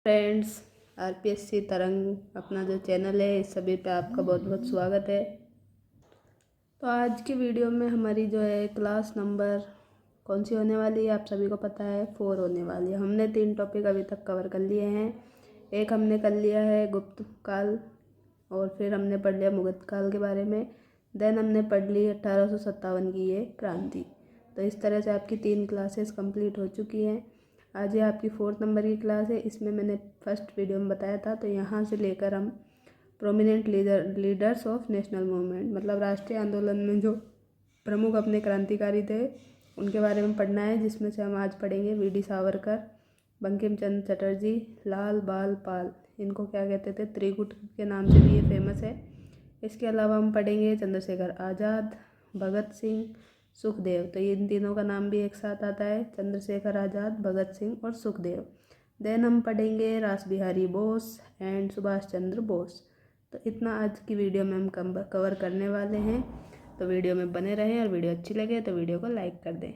Friends, RPSC तरंग अपना जो चैनल है इस सभी पे आपका बहुत बहुत स्वागत है। तो आज की वीडियो में हमारी जो है क्लास नंबर कौन सी होने वाली है आप सभी को पता है, 4 होने वाली है। हमने 3 टॉपिक अभी तक कवर कर लिए हैं। एक हमने कर लिया है गुप्त काल और फिर हमने पढ़ लिया मुगल काल के बारे में। देन हमने पढ़ ली 1857 की ये क्रांति। तो इस तरह से आपकी 3 क्लासेस कंप्लीट हो चुकी हैं। आज ये आपकी 4th नंबर की क्लास है। इसमें मैंने फर्स्ट वीडियो में बताया था, तो यहाँ से लेकर हम prominent leaders of national movement, मतलब राष्ट्रीय आंदोलन में जो प्रमुख अपने क्रांतिकारी थे उनके बारे में पढ़ना है, जिसमें से हम आज पढ़ेंगे वीडी सावरकर, बंकिम चंद्र चटर्जी, लाल बाल पाल। इनको क्या कहते थे, त्रिगुट के नाम से भी ये फेमस है। इसके अलावा हम पढ़ेंगे चंद्रशेखर आज़ाद, भगत सिंह, सुखदेव। तो इन तीनों का नाम भी एक साथ आता है, चंद्रशेखर आज़ाद, भगत सिंह और सुखदेव। देन हम पढ़ेंगे रास बिहारी बोस एंड सुभाष चंद्र बोस। तो इतना आज की वीडियो में हम कवर करने वाले हैं। तो वीडियो में बने रहें और वीडियो अच्छी लगे तो वीडियो को लाइक कर दें।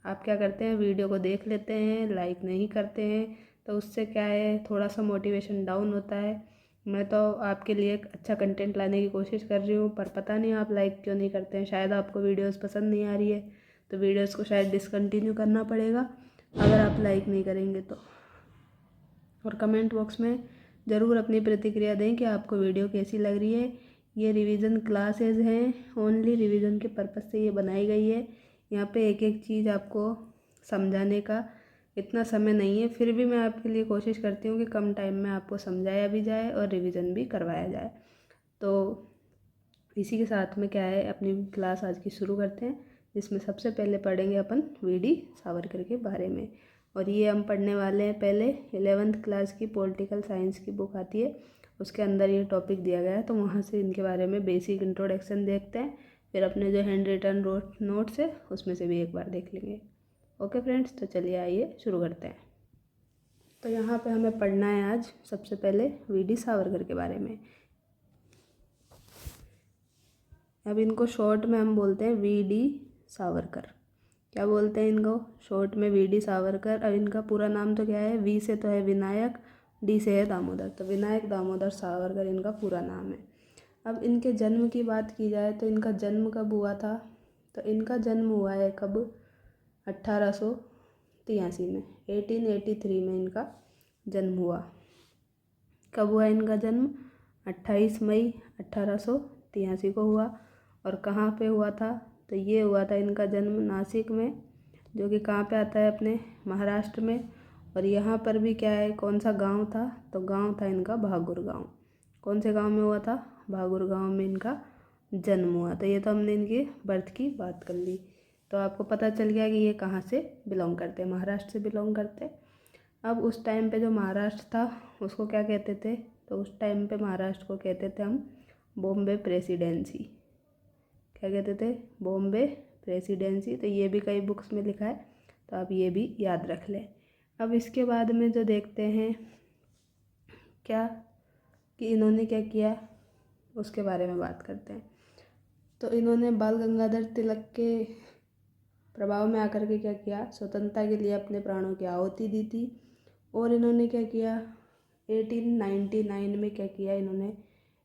आप क्या करते हैं, वीडियो को देख लेते हैं, लाइक नहीं करते हैं, तो उससे क्या है, थोड़ा सा मोटिवेशन डाउन होता है। मैं तो आपके लिए एक अच्छा कंटेंट लाने की कोशिश कर रही हूँ, पर पता नहीं आप लाइक क्यों नहीं करते हैं। शायद आपको वीडियोस पसंद नहीं आ रही है, तो वीडियोस को शायद डिसकंटिन्यू करना पड़ेगा अगर आप लाइक नहीं करेंगे तो। और कमेंट बॉक्स में ज़रूर अपनी प्रतिक्रिया दें कि आपको वीडियो कैसी लग रही है। ये रिवीजन क्लासेस हैं, ओनली रिवीजन के पर्पज़ से ये बनाई गई है। यहाँ पे एक एक चीज़ आपको समझाने का इतना समय नहीं है, फिर भी मैं आपके लिए कोशिश करती हूँ कि कम टाइम में आपको समझाया भी जाए और रिवीजन भी करवाया जाए। तो इसी के साथ में क्या है, अपनी क्लास आज की शुरू करते हैं, जिसमें सबसे पहले पढ़ेंगे अपन वीडी सावरकर के बारे में। और ये हम पढ़ने वाले हैं पहले 11th क्लास की पॉलिटिकल साइंस की बुक आती है, उसके अंदर ये टॉपिक दिया गया है। तो वहाँ से इनके बारे में बेसिक इंट्रोडक्शन देखते हैं, फिर अपने जो हैंड रिटन नोट्स है उसमें से भी एक बार देख लेंगे। ओके फ्रेंड्स, तो चलिए आइए शुरू करते हैं। तो यहाँ पे हमें पढ़ना है आज सबसे पहले वीडी सावरकर के बारे में। अब इनको शॉर्ट में हम बोलते हैं वीडी सावरकर। क्या बोलते हैं इनको शॉर्ट में, वीडी सावरकर। अब इनका पूरा नाम तो क्या है, वी से तो है विनायक, डी से है दामोदर, तो विनायक दामोदर सावरकर इनका पूरा नाम है। अब इनके जन्म की बात की जाए तो इनका जन्म कब हुआ था, तो इनका जन्म हुआ है कब, 1883 में, 1883 में इनका जन्म हुआ। कब हुआ इनका जन्म, 28 मई 1883 को हुआ। और कहाँ पे हुआ था, तो ये हुआ था इनका जन्म नासिक में, जो कि कहाँ पे आता है, अपने महाराष्ट्र में। और यहाँ पर भी क्या है, कौन सा गांव था, तो गांव था इनका भागुर गांव। कौन से गांव में हुआ था, भागुर गांव में इनका जन्म हुआ। तो ये तो हमने इनके बर्थ की बात कर ली, तो आपको पता चल गया कि ये कहाँ से बिलोंग करते हैं, महाराष्ट्र से बिलोंग करते हैं। अब उस टाइम पे जो महाराष्ट्र था उसको क्या कहते थे, तो उस टाइम पे महाराष्ट्र को कहते थे हम बॉम्बे प्रेसिडेंसी। क्या कहते थे, बॉम्बे प्रेसिडेंसी। तो ये भी कई बुक्स में लिखा है, तो आप ये भी याद रख लें। अब इसके बाद में जो देखते हैं क्या कि इन्होंने क्या किया, उसके बारे में बात करते हैं। तो इन्होंने बाल गंगाधर तिलक के प्रभाव में आकर के क्या किया, स्वतंत्रता के लिए अपने प्राणों की आहुति दी थी। और इन्होंने क्या किया, 1899 में क्या किया, इन्होंने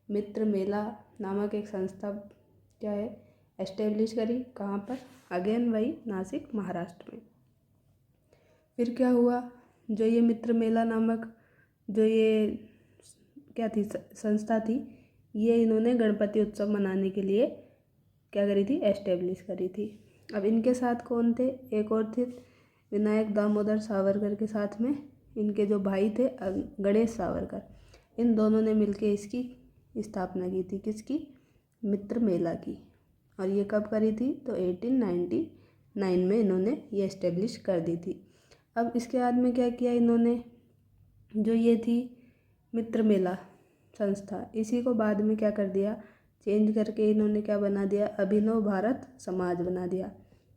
मित्र मेला नामक एक संस्था क्या है एस्टेब्लिश करी। कहाँ पर, अगेन वही नासिक महाराष्ट्र में। फिर क्या हुआ, जो ये मित्र मेला नामक जो ये क्या थी संस्था थी, ये इन्होंने गणपति उत्सव मनाने के लिए क्या करी थी, एस्टेब्लिश करी थी। अब इनके साथ कौन थे, एक और थे विनायक दामोदर सावरकर के साथ में इनके जो भाई थे गणेश सावरकर। इन दोनों ने मिलके इसकी स्थापना की थी, किसकी, मित्र मेला की। और ये कब करी थी, तो 1899 में इन्होंने ये एस्टेब्लिश कर दी थी। अब इसके बाद में क्या किया इन्होंने, जो ये थी मित्र मेला संस्था, इसी को बाद में क्या कर दिया, चेंज करके इन्होंने क्या बना दिया, अभिनव भारत समाज बना दिया।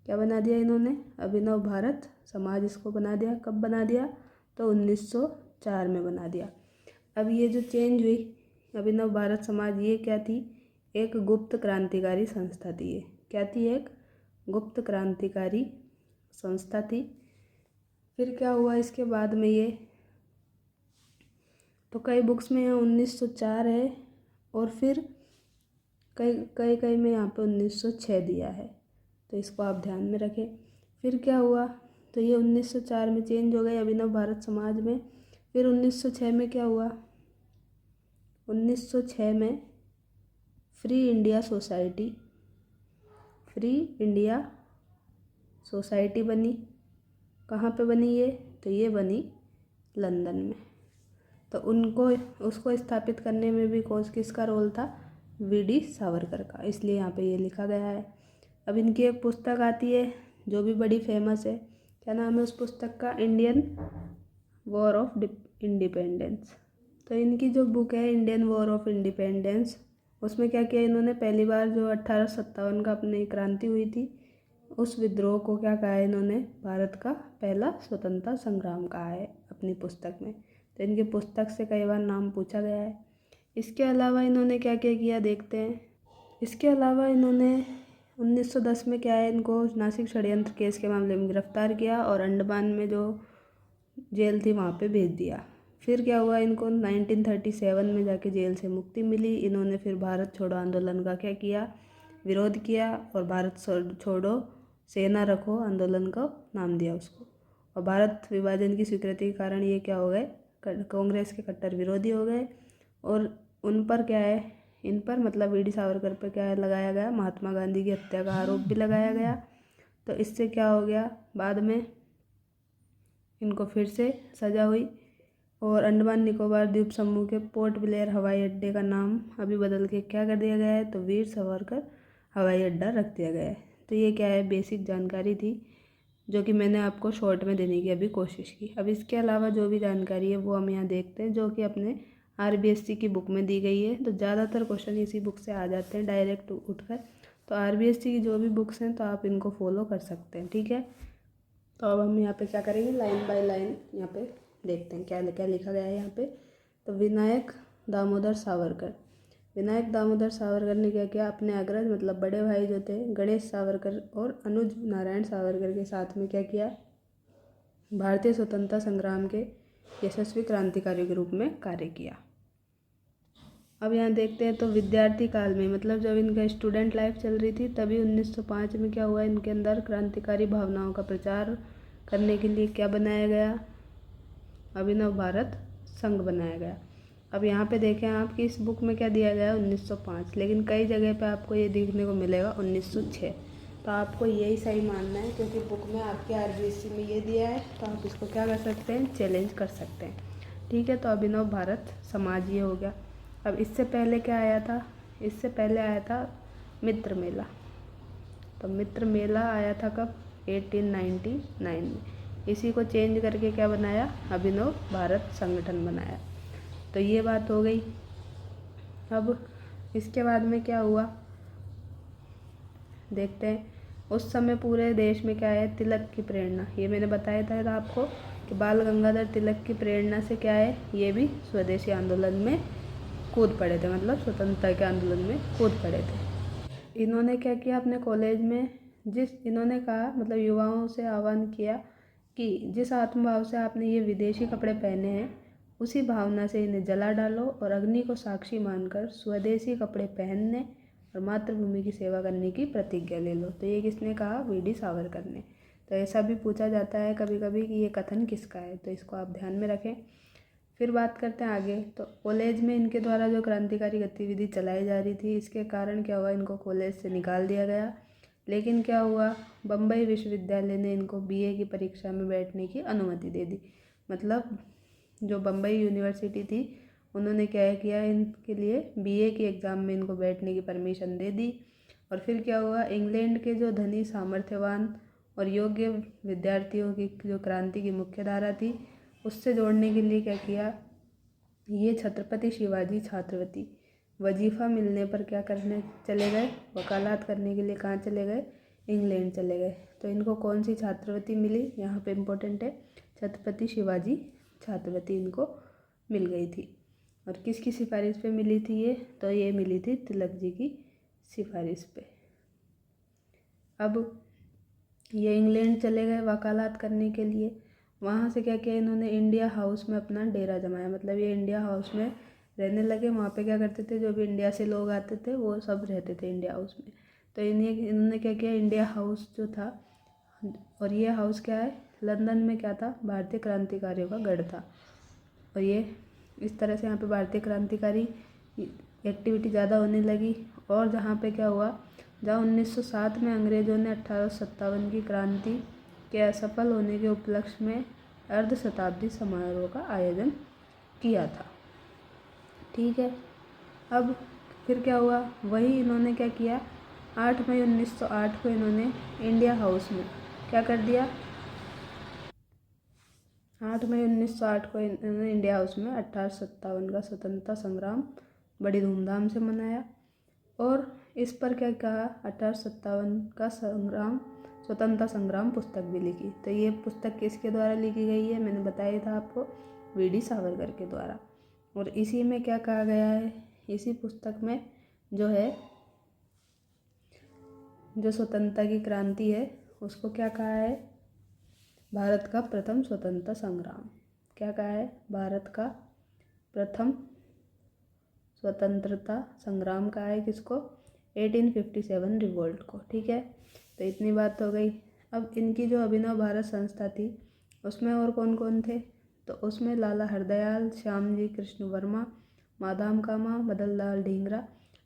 क्या बना दिया इन्होंने, अभिनव भारत समाज इसको बना दिया। कब बना दिया, तो 1904 में बना दिया। अब ये जो चेंज हुई अभिनव भारत समाज, ये क्या थी, एक गुप्त क्रांतिकारी संस्था थी। ये क्या थी, एक गुप्त क्रांतिकारी संस्था थी। फिर क्या हुआ इसके बाद में, ये तो कई बुक्स में यहाँ 1904 है और फिर कई में यहाँ पे 1906 दिया है, तो इसको आप ध्यान में रखें। फिर क्या हुआ, तो ये 1904 में चेंज हो गए अभिनव भारत समाज में। फिर 1906 में क्या हुआ, 1906 में फ्री इंडिया सोसाइटी बनी। कहाँ पे बनी ये, तो ये बनी लंदन में। तो उसको स्थापित करने में भी किसका रोल था, वीडी सावरकर का, इसलिए यहाँ पे ये लिखा गया है। अब इनकी एक पुस्तक आती है जो भी बड़ी फेमस है, क्या नाम है उस पुस्तक का, इंडियन वॉर ऑफ इंडिपेंडेंस। तो इनकी जो बुक है इंडियन वॉर ऑफ इंडिपेंडेंस, उसमें क्या किया इन्होंने, पहली बार जो 1857 का अपनी क्रांति हुई थी, उस विद्रोह को क्या कहा है इन्होंने, भारत का पहला स्वतंत्रता संग्राम कहा है अपनी पुस्तक में। तो इनकी पुस्तक से कई बार नाम पूछा गया है। इसके अलावा इन्होंने क्या क्या किया देखते हैं। इसके अलावा इन्होंने 1910 में क्या है, इनको नासिक षड्यंत्र केस के मामले में गिरफ्तार किया और अंडमान में जो जेल थी वहाँ पे भेज दिया। फिर क्या हुआ, इनको 1937 में जाके जेल से मुक्ति मिली। इन्होंने फिर भारत छोड़ो आंदोलन का क्या किया, विरोध किया और भारत छोड़ो सेना रखो आंदोलन का नाम दिया उसको। और भारत विभाजन की स्वीकृति के कारण ये क्या हो गए, कांग्रेस के कट्टर विरोधी हो गए। और उन पर क्या है, इन पर मतलब वीडी सावरकर पर क्या है लगाया गया, महात्मा गांधी की हत्या का आरोप भी लगाया गया। तो इससे क्या हो गया, बाद में इनको फिर से सज़ा हुई और अंडमान निकोबार द्वीप समूह के पोर्ट ब्लेयर हवाई अड्डे का नाम अभी बदल के क्या कर दिया गया है, तो वीर सावरकर हवाई अड्डा रख दिया गया है। तो ये क्या है, बेसिक जानकारी थी जो कि मैंने आपको शॉर्ट में देने की अभी कोशिश की। अब इसके अलावा जो भी जानकारी है वो हम यहाँ देखते हैं, जो कि अपने आरबीएससी की बुक में दी गई है। तो ज़्यादातर क्वेश्चन इसी बुक से आ जाते हैं डायरेक्ट उठकर। तो आरबीएससी की जो भी बुक्स हैं तो आप इनको फॉलो कर सकते हैं, ठीक है। तो अब हम यहाँ पे क्या करेंगे, लाइन बाय लाइन यहाँ पे देखते हैं क्या क्या लिखा गया है यहाँ पे। तो विनायक दामोदर सावरकर ने क्या किया, अपने अग्रज मतलब बड़े भाई जो थे गणेश सावरकर और अनुज नारायण सावरकर के साथ में क्या किया, भारतीय स्वतंत्रता संग्राम के यशस्वी क्रांतिकारी के रूप में कार्य किया। अब यहाँ देखते हैं तो विद्यार्थी काल में मतलब जब इनका स्टूडेंट लाइफ चल रही थी तभी 1905 में क्या हुआ, इनके अंदर क्रांतिकारी भावनाओं का प्रचार करने के लिए क्या बनाया गया, अभिनव भारत संघ बनाया गया। अब यहाँ पे देखें आप कि इस बुक में क्या दिया गया है 1905, लेकिन कई जगह पे आपको ये देखने को मिलेगा 1906। तो आपको यही सही मानना है क्योंकि बुक में आपके आरबीएससी में ये दिया है, तो आप इसको क्या कर सकते हैं, चैलेंज कर सकते हैं, ठीक है। तो अभिनव भारत समाज ये हो गया। अब इससे पहले क्या आया था, इससे पहले आया था मित्र मेला। तो मित्र मेला आया था कब, 1899 में। इसी को चेंज करके क्या बनाया, अभिनव भारत संगठन बनाया। तो ये बात हो गई। अब इसके बाद में क्या हुआ देखते हैं। उस समय पूरे देश में क्या है, तिलक की प्रेरणा, ये मैंने बताया था आपको कि बाल गंगाधर तिलक की प्रेरणा से क्या है, ये भी स्वदेशी आंदोलन में कूद पड़े थे, मतलब स्वतंत्रता के आंदोलन में कूद पड़े थे। इन्होंने क्या किया अपने कॉलेज में, इन्होंने कहा मतलब युवाओं से आह्वान किया कि जिस आत्मभाव से आपने ये विदेशी कपड़े पहने हैं उसी भावना से इन्हें जला डालो और अग्नि को साक्षी मानकर स्वदेशी कपड़े पहनने और मातृभूमि की सेवा करने की प्रतिज्ञा ले लो। तो ये किसने कहा, वीडी सावरकर ने। तो ऐसा भी पूछा जाता है कभी कभी कि ये कथन किसका है, तो इसको आप ध्यान में रखें। फिर बात करते हैं आगे। तो कॉलेज में इनके द्वारा जो क्रांतिकारी गतिविधि चलाई जा रही थी, इसके कारण क्या हुआ, इनको कॉलेज से निकाल दिया गया। लेकिन क्या हुआ, बम्बई विश्वविद्यालय ने इनको बीए की परीक्षा में बैठने की अनुमति दे दी। मतलब जो बम्बई यूनिवर्सिटी थी उन्होंने क्या किया, इनके लिए बीए के एग्ज़ाम में इनको बैठने की परमिशन दे दी। और फिर क्या हुआ, इंग्लैंड के जो धनी सामर्थ्यवान और योग्य विद्यार्थियों की जो क्रांति की मुख्य धारा थी उससे जोड़ने के लिए क्या किया, ये छत्रपति शिवाजी छात्रवृत्ति वजीफ़ा मिलने पर क्या करने चले गए, वकालत करने के लिए कहाँ चले गए, इंग्लैंड चले गए। तो इनको कौन सी छात्रवृत्ति मिली, यहाँ पे इम्पोर्टेंट है, छत्रपति शिवाजी छात्रवृत्ति इनको मिल गई थी। और किसकी सिफारिश पे मिली थी ये, तो ये मिली थी तिलक जी की सिफारिश पे। अब ये इंग्लैंड चले गए वकालत करने के लिए। वहाँ से क्या किया इन्होंने, इंडिया हाउस में अपना डेरा जमाया। मतलब ये इंडिया हाउस में रहने लगे। वहाँ पे क्या करते थे, जो भी इंडिया से लोग आते थे वो सब रहते थे इंडिया हाउस में। तो इन्होंने क्या किया, इंडिया हाउस जो था, और ये हाउस क्या है, लंदन में क्या था, भारतीय क्रांतिकारियों का गढ़ था। और ये इस तरह से यहाँ पे भारतीय क्रांतिकारी एक्टिविटी ज़्यादा होने लगी। और जहाँ पे क्या हुआ, जहाँ 1907 में अंग्रेज़ों ने 1857 की क्रांति के असफल होने के उपलक्ष्य में अर्ध शताब्दी समारोह का आयोजन किया था। ठीक है, अब फिर क्या हुआ, वही इन्होंने क्या किया, 8 मई 1908 को इन्होंने इंडिया हाउस में क्या कर दिया, 8 मई 1908 को इन्होंने इंडिया हाउस में 1857 का स्वतंत्रता संग्राम बड़ी धूमधाम से मनाया। और इस पर क्या कहा, 1857 का संग्राम, स्वतंत्रता संग्राम पुस्तक भी लिखी। तो ये पुस्तक किसके द्वारा लिखी गई है, मैंने बताया था आपको, वीडी सावरकर के द्वारा। और इसी में क्या कहा गया है, इसी पुस्तक में जो है, जो स्वतंत्रता की क्रांति है उसको क्या कहा है, भारत का प्रथम स्वतंत्रता संग्राम। क्या कहा है, भारत का प्रथम स्वतंत्रता संग्राम कहा है किसको, 1857 रिवोल्ट को। ठीक है, तो इतनी बात हो गई। अब इनकी जो अभिनव भारत संस्था थी उसमें और कौन कौन थे, तो उसमें लाला हरदयाल, श्यामजी कृष्ण वर्मा, माधव कामा, मदन लाल ढींगरा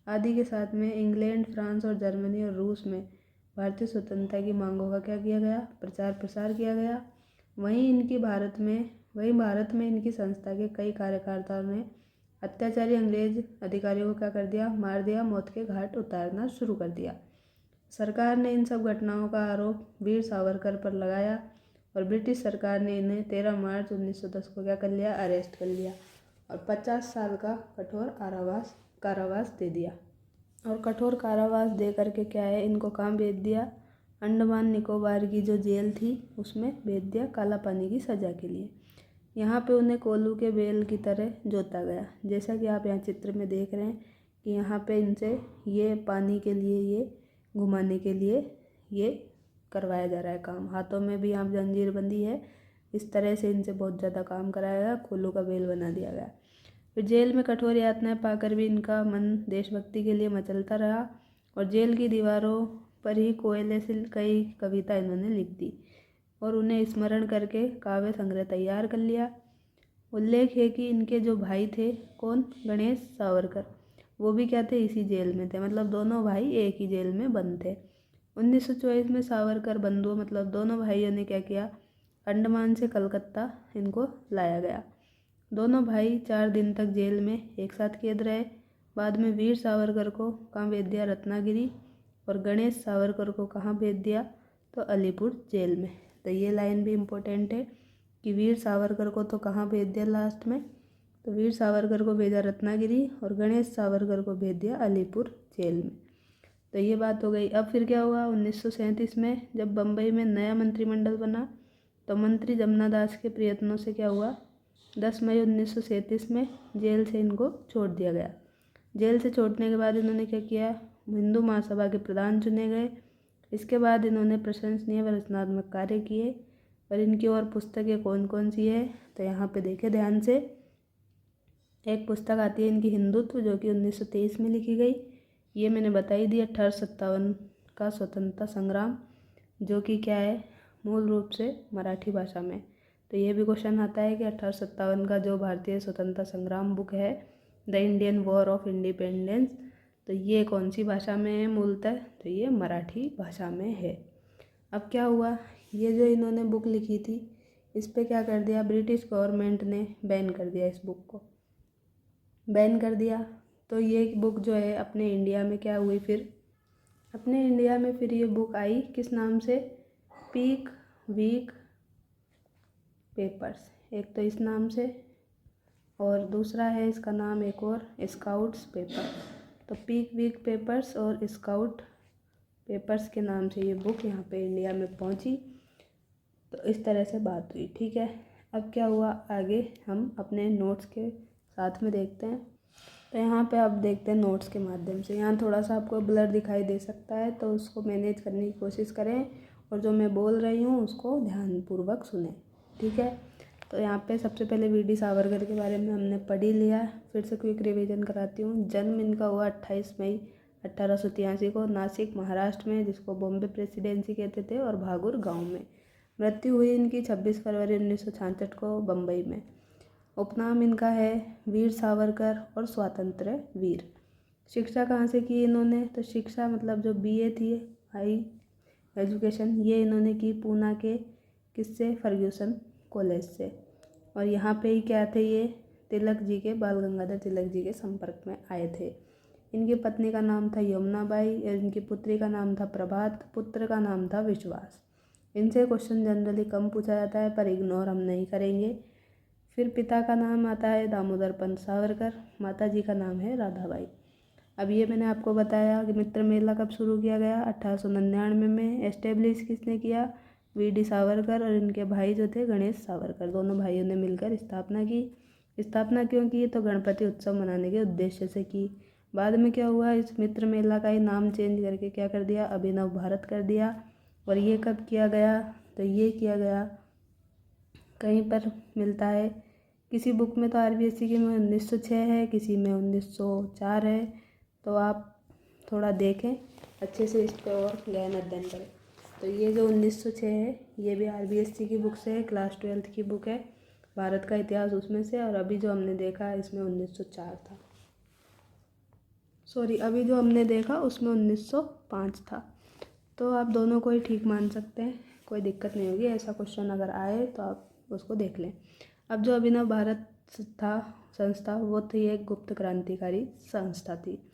आदि के साथ में इंग्लैंड, फ्रांस और जर्मनी और रूस में भारतीय स्वतंत्रता की मांगों का क्या किया गया, प्रचार प्रसार किया गया। वहीं भारत में इनकी संस्था के कई कार्यकर्ताओं ने अत्याचारी अंग्रेज अधिकारियों को क्या कर दिया, मार दिया, मौत के घाट उतारना शुरू कर दिया। सरकार ने इन सब घटनाओं का आरोप वीर सावरकर पर लगाया और ब्रिटिश सरकार ने इन्हें 13 मार्च 1910 को क्या कर लिया, अरेस्ट कर लिया और 50 साल का कठोर कारावास दे दिया। और कठोर कारावास दे करके क्या है, इनको कहाँ भेज दिया, अंडमान निकोबार की जो जेल थी उसमें भेज दिया, काला पानी की सज़ा के लिए। यहाँ पे उन्हें कोल्हू के बेल की तरह जोता गया। जैसा कि आप यहाँ चित्र में देख रहे हैं कि यहाँ पे इनसे ये पानी के लिए, ये घुमाने के लिए ये करवाया जा रहा है काम। हाथों में भी यहाँ जंजीर बंदी है। इस तरह से इनसे बहुत ज़्यादा काम कराया गया, कोल्हू का बेल बना दिया गया। फिर जेल में कठोर यातनाएं पाकर भी इनका मन देशभक्ति के लिए मचलता रहा और जेल की दीवारों पर ही कोयले से कई कविता इन्होंने लिख दी और उन्हें स्मरण करके काव्य संग्रह तैयार कर लिया। उल्लेख है कि इनके जो भाई थे, कौन, गणेश सावरकर, वो भी क्या थे, इसी जेल में थे। मतलब दोनों भाई एक ही जेल में बंद थे। 1924 में सावरकर बंधुओं, मतलब दोनों भाइयों ने क्या किया, अंडमान से कलकत्ता इनको लाया गया। दोनों भाई 4 दिन तक जेल में एक साथ कैद रहे। बाद में वीर सावरकर को कहाँ भेज दिया, रत्नागिरी, और गणेश सावरकर को कहाँ भेज दिया, तो अलीपुर जेल में। तो ये लाइन भी इम्पोर्टेंट है कि वीर सावरकर को तो कहाँ भेज दिया लास्ट में, तो वीर सावरकर को भेजा रत्नागिरी और गणेश सावरकर को भेज दिया अलीपुर जेल में। तो ये बात हो गई। अब फिर क्या हुआ, 1937 में जब बम्बई में नया मंत्रिमंडल बना तो मंत्री जमुना दास के प्रयत्नों से क्या हुआ, 10 मई 1937 में जेल से इनको छोड़ दिया गया। जेल से छोड़ने के बाद इन्होंने क्या किया, हिंदू महासभा के प्रधान चुने गए। इसके बाद इन्होंने प्रशंसनीय व रचनात्मक कार्य किए। और इनकी और पुस्तकें कौन कौन सी है, तो यहाँ पे देखें ध्यान से। एक पुस्तक आती है इनकी हिंदुत्व, जो कि 1923 में लिखी गई। ये मैंने बताई दी, 1857 का स्वतंत्रता संग्राम, जो कि क्या है, मूल रूप से मराठी भाषा में। तो ये भी क्वेश्चन आता है कि 1857 का जो भारतीय स्वतंत्रता संग्राम बुक है, the Indian war of independence, तो ये कौन सी भाषा में है मूलतः, तो ये मराठी भाषा में है। अब क्या हुआ, ये जो इन्होंने बुक लिखी थी इस पे क्या कर दिया, ब्रिटिश गवर्नमेंट ने बैन कर दिया, इस बुक को बैन कर दिया। तो ये बुक जो है अपने इंडिया में क्या हुई, फिर अपने इंडिया में फिर ये बुक आई किस नाम से, पीक वीक पेपर्स, एक तो इस नाम से और दूसरा है इसका नाम एक और, स्काउट्स पेपर। तो पीक वीक पेपर्स और स्काउट पेपर्स के नाम से ये बुक यहाँ पे इंडिया में पहुँची। तो इस तरह से बात हुई। ठीक है, अब क्या हुआ, आगे हम अपने नोट्स के साथ में देखते हैं। तो यहाँ पे आप देखते हैं नोट्स के माध्यम से। यहाँ थोड़ा सा आपको ब्लर दिखाई दे सकता है, तो उसको मैनेज करने की कोशिश करें और जो मैं बोल रही हूँ उसको ध्यानपूर्वक सुने। ठीक है। तो यहाँ पे सबसे पहले वी.डी. सावरकर के बारे में हमने पढ़ ही लिया। फिर से क्विक रिवीजन कराती हूँ। जन्म इनका हुआ 28 मई 1883 को नासिक महाराष्ट्र में, जिसको बॉम्बे प्रेसिडेंसी कहते थे, और भागुर गांव में। मृत्यु हुई इनकी 26 फरवरी 1966 को बम्बई में। उपनाम इनका है वीर सावरकर और स्वातंत्र्य वीर। शिक्षा कहाँ से की इन्होंने? तो शिक्षा मतलब जो BA थी, हाई एजुकेशन, ये इन्होंने की पूना के किससे? फर्ग्यूसन कॉलेज से। और यहाँ पे ही क्या थे, ये तिलक जी के, बाल गंगाधर तिलक जी के संपर्क में आए थे। इनकी पत्नी का नाम था यमुनाबाई और इनकी पुत्री का नाम था प्रभात, पुत्र का नाम था विश्वास। इनसे क्वेश्चन जनरली कम पूछा जाता है, पर इग्नोर हम नहीं करेंगे। फिर पिता का नाम आता है दामोदर पंत सावरकर, माता जी का नाम है राधाबाई। अब ये मैंने आपको बताया कि मित्र मेला कब शुरू किया गया? 1899 में। एस्टेब्लिश किसने किया? वी.डी. सावरकर और इनके भाई जो थे गणेश सावरकर, दोनों भाइयों ने मिलकर स्थापना की। स्थापना क्यों की? तो गणपति उत्सव मनाने के उद्देश्य से की। बाद में क्या हुआ, इस मित्र मेला का ही नाम चेंज करके क्या कर दिया? अभिनव भारत कर दिया। और ये कब किया गया? तो ये किया गया, कहीं पर मिलता है किसी बुक में तो RBSC की में 1906 है, किसी में 1904 है। तो आप थोड़ा देखें अच्छे से, इस पर और गहन अध्ययन करें। तो ये जो 1906 है, ये भी RBSC की बुक से है, क्लास 12th की बुक है, भारत का इतिहास उसमें से। और अभी जो हमने देखा इसमें 1904 था, सॉरी, अभी जो हमने देखा उसमें 1905 था। तो आप दोनों को ही ठीक मान सकते हैं, कोई दिक्कत नहीं होगी। ऐसा क्वेश्चन अगर आए तो आप उसको देख लें। अब जो अभिनव भारत था संस्था, वो थी एक गुप्त क्रांतिकारी संस्था थी।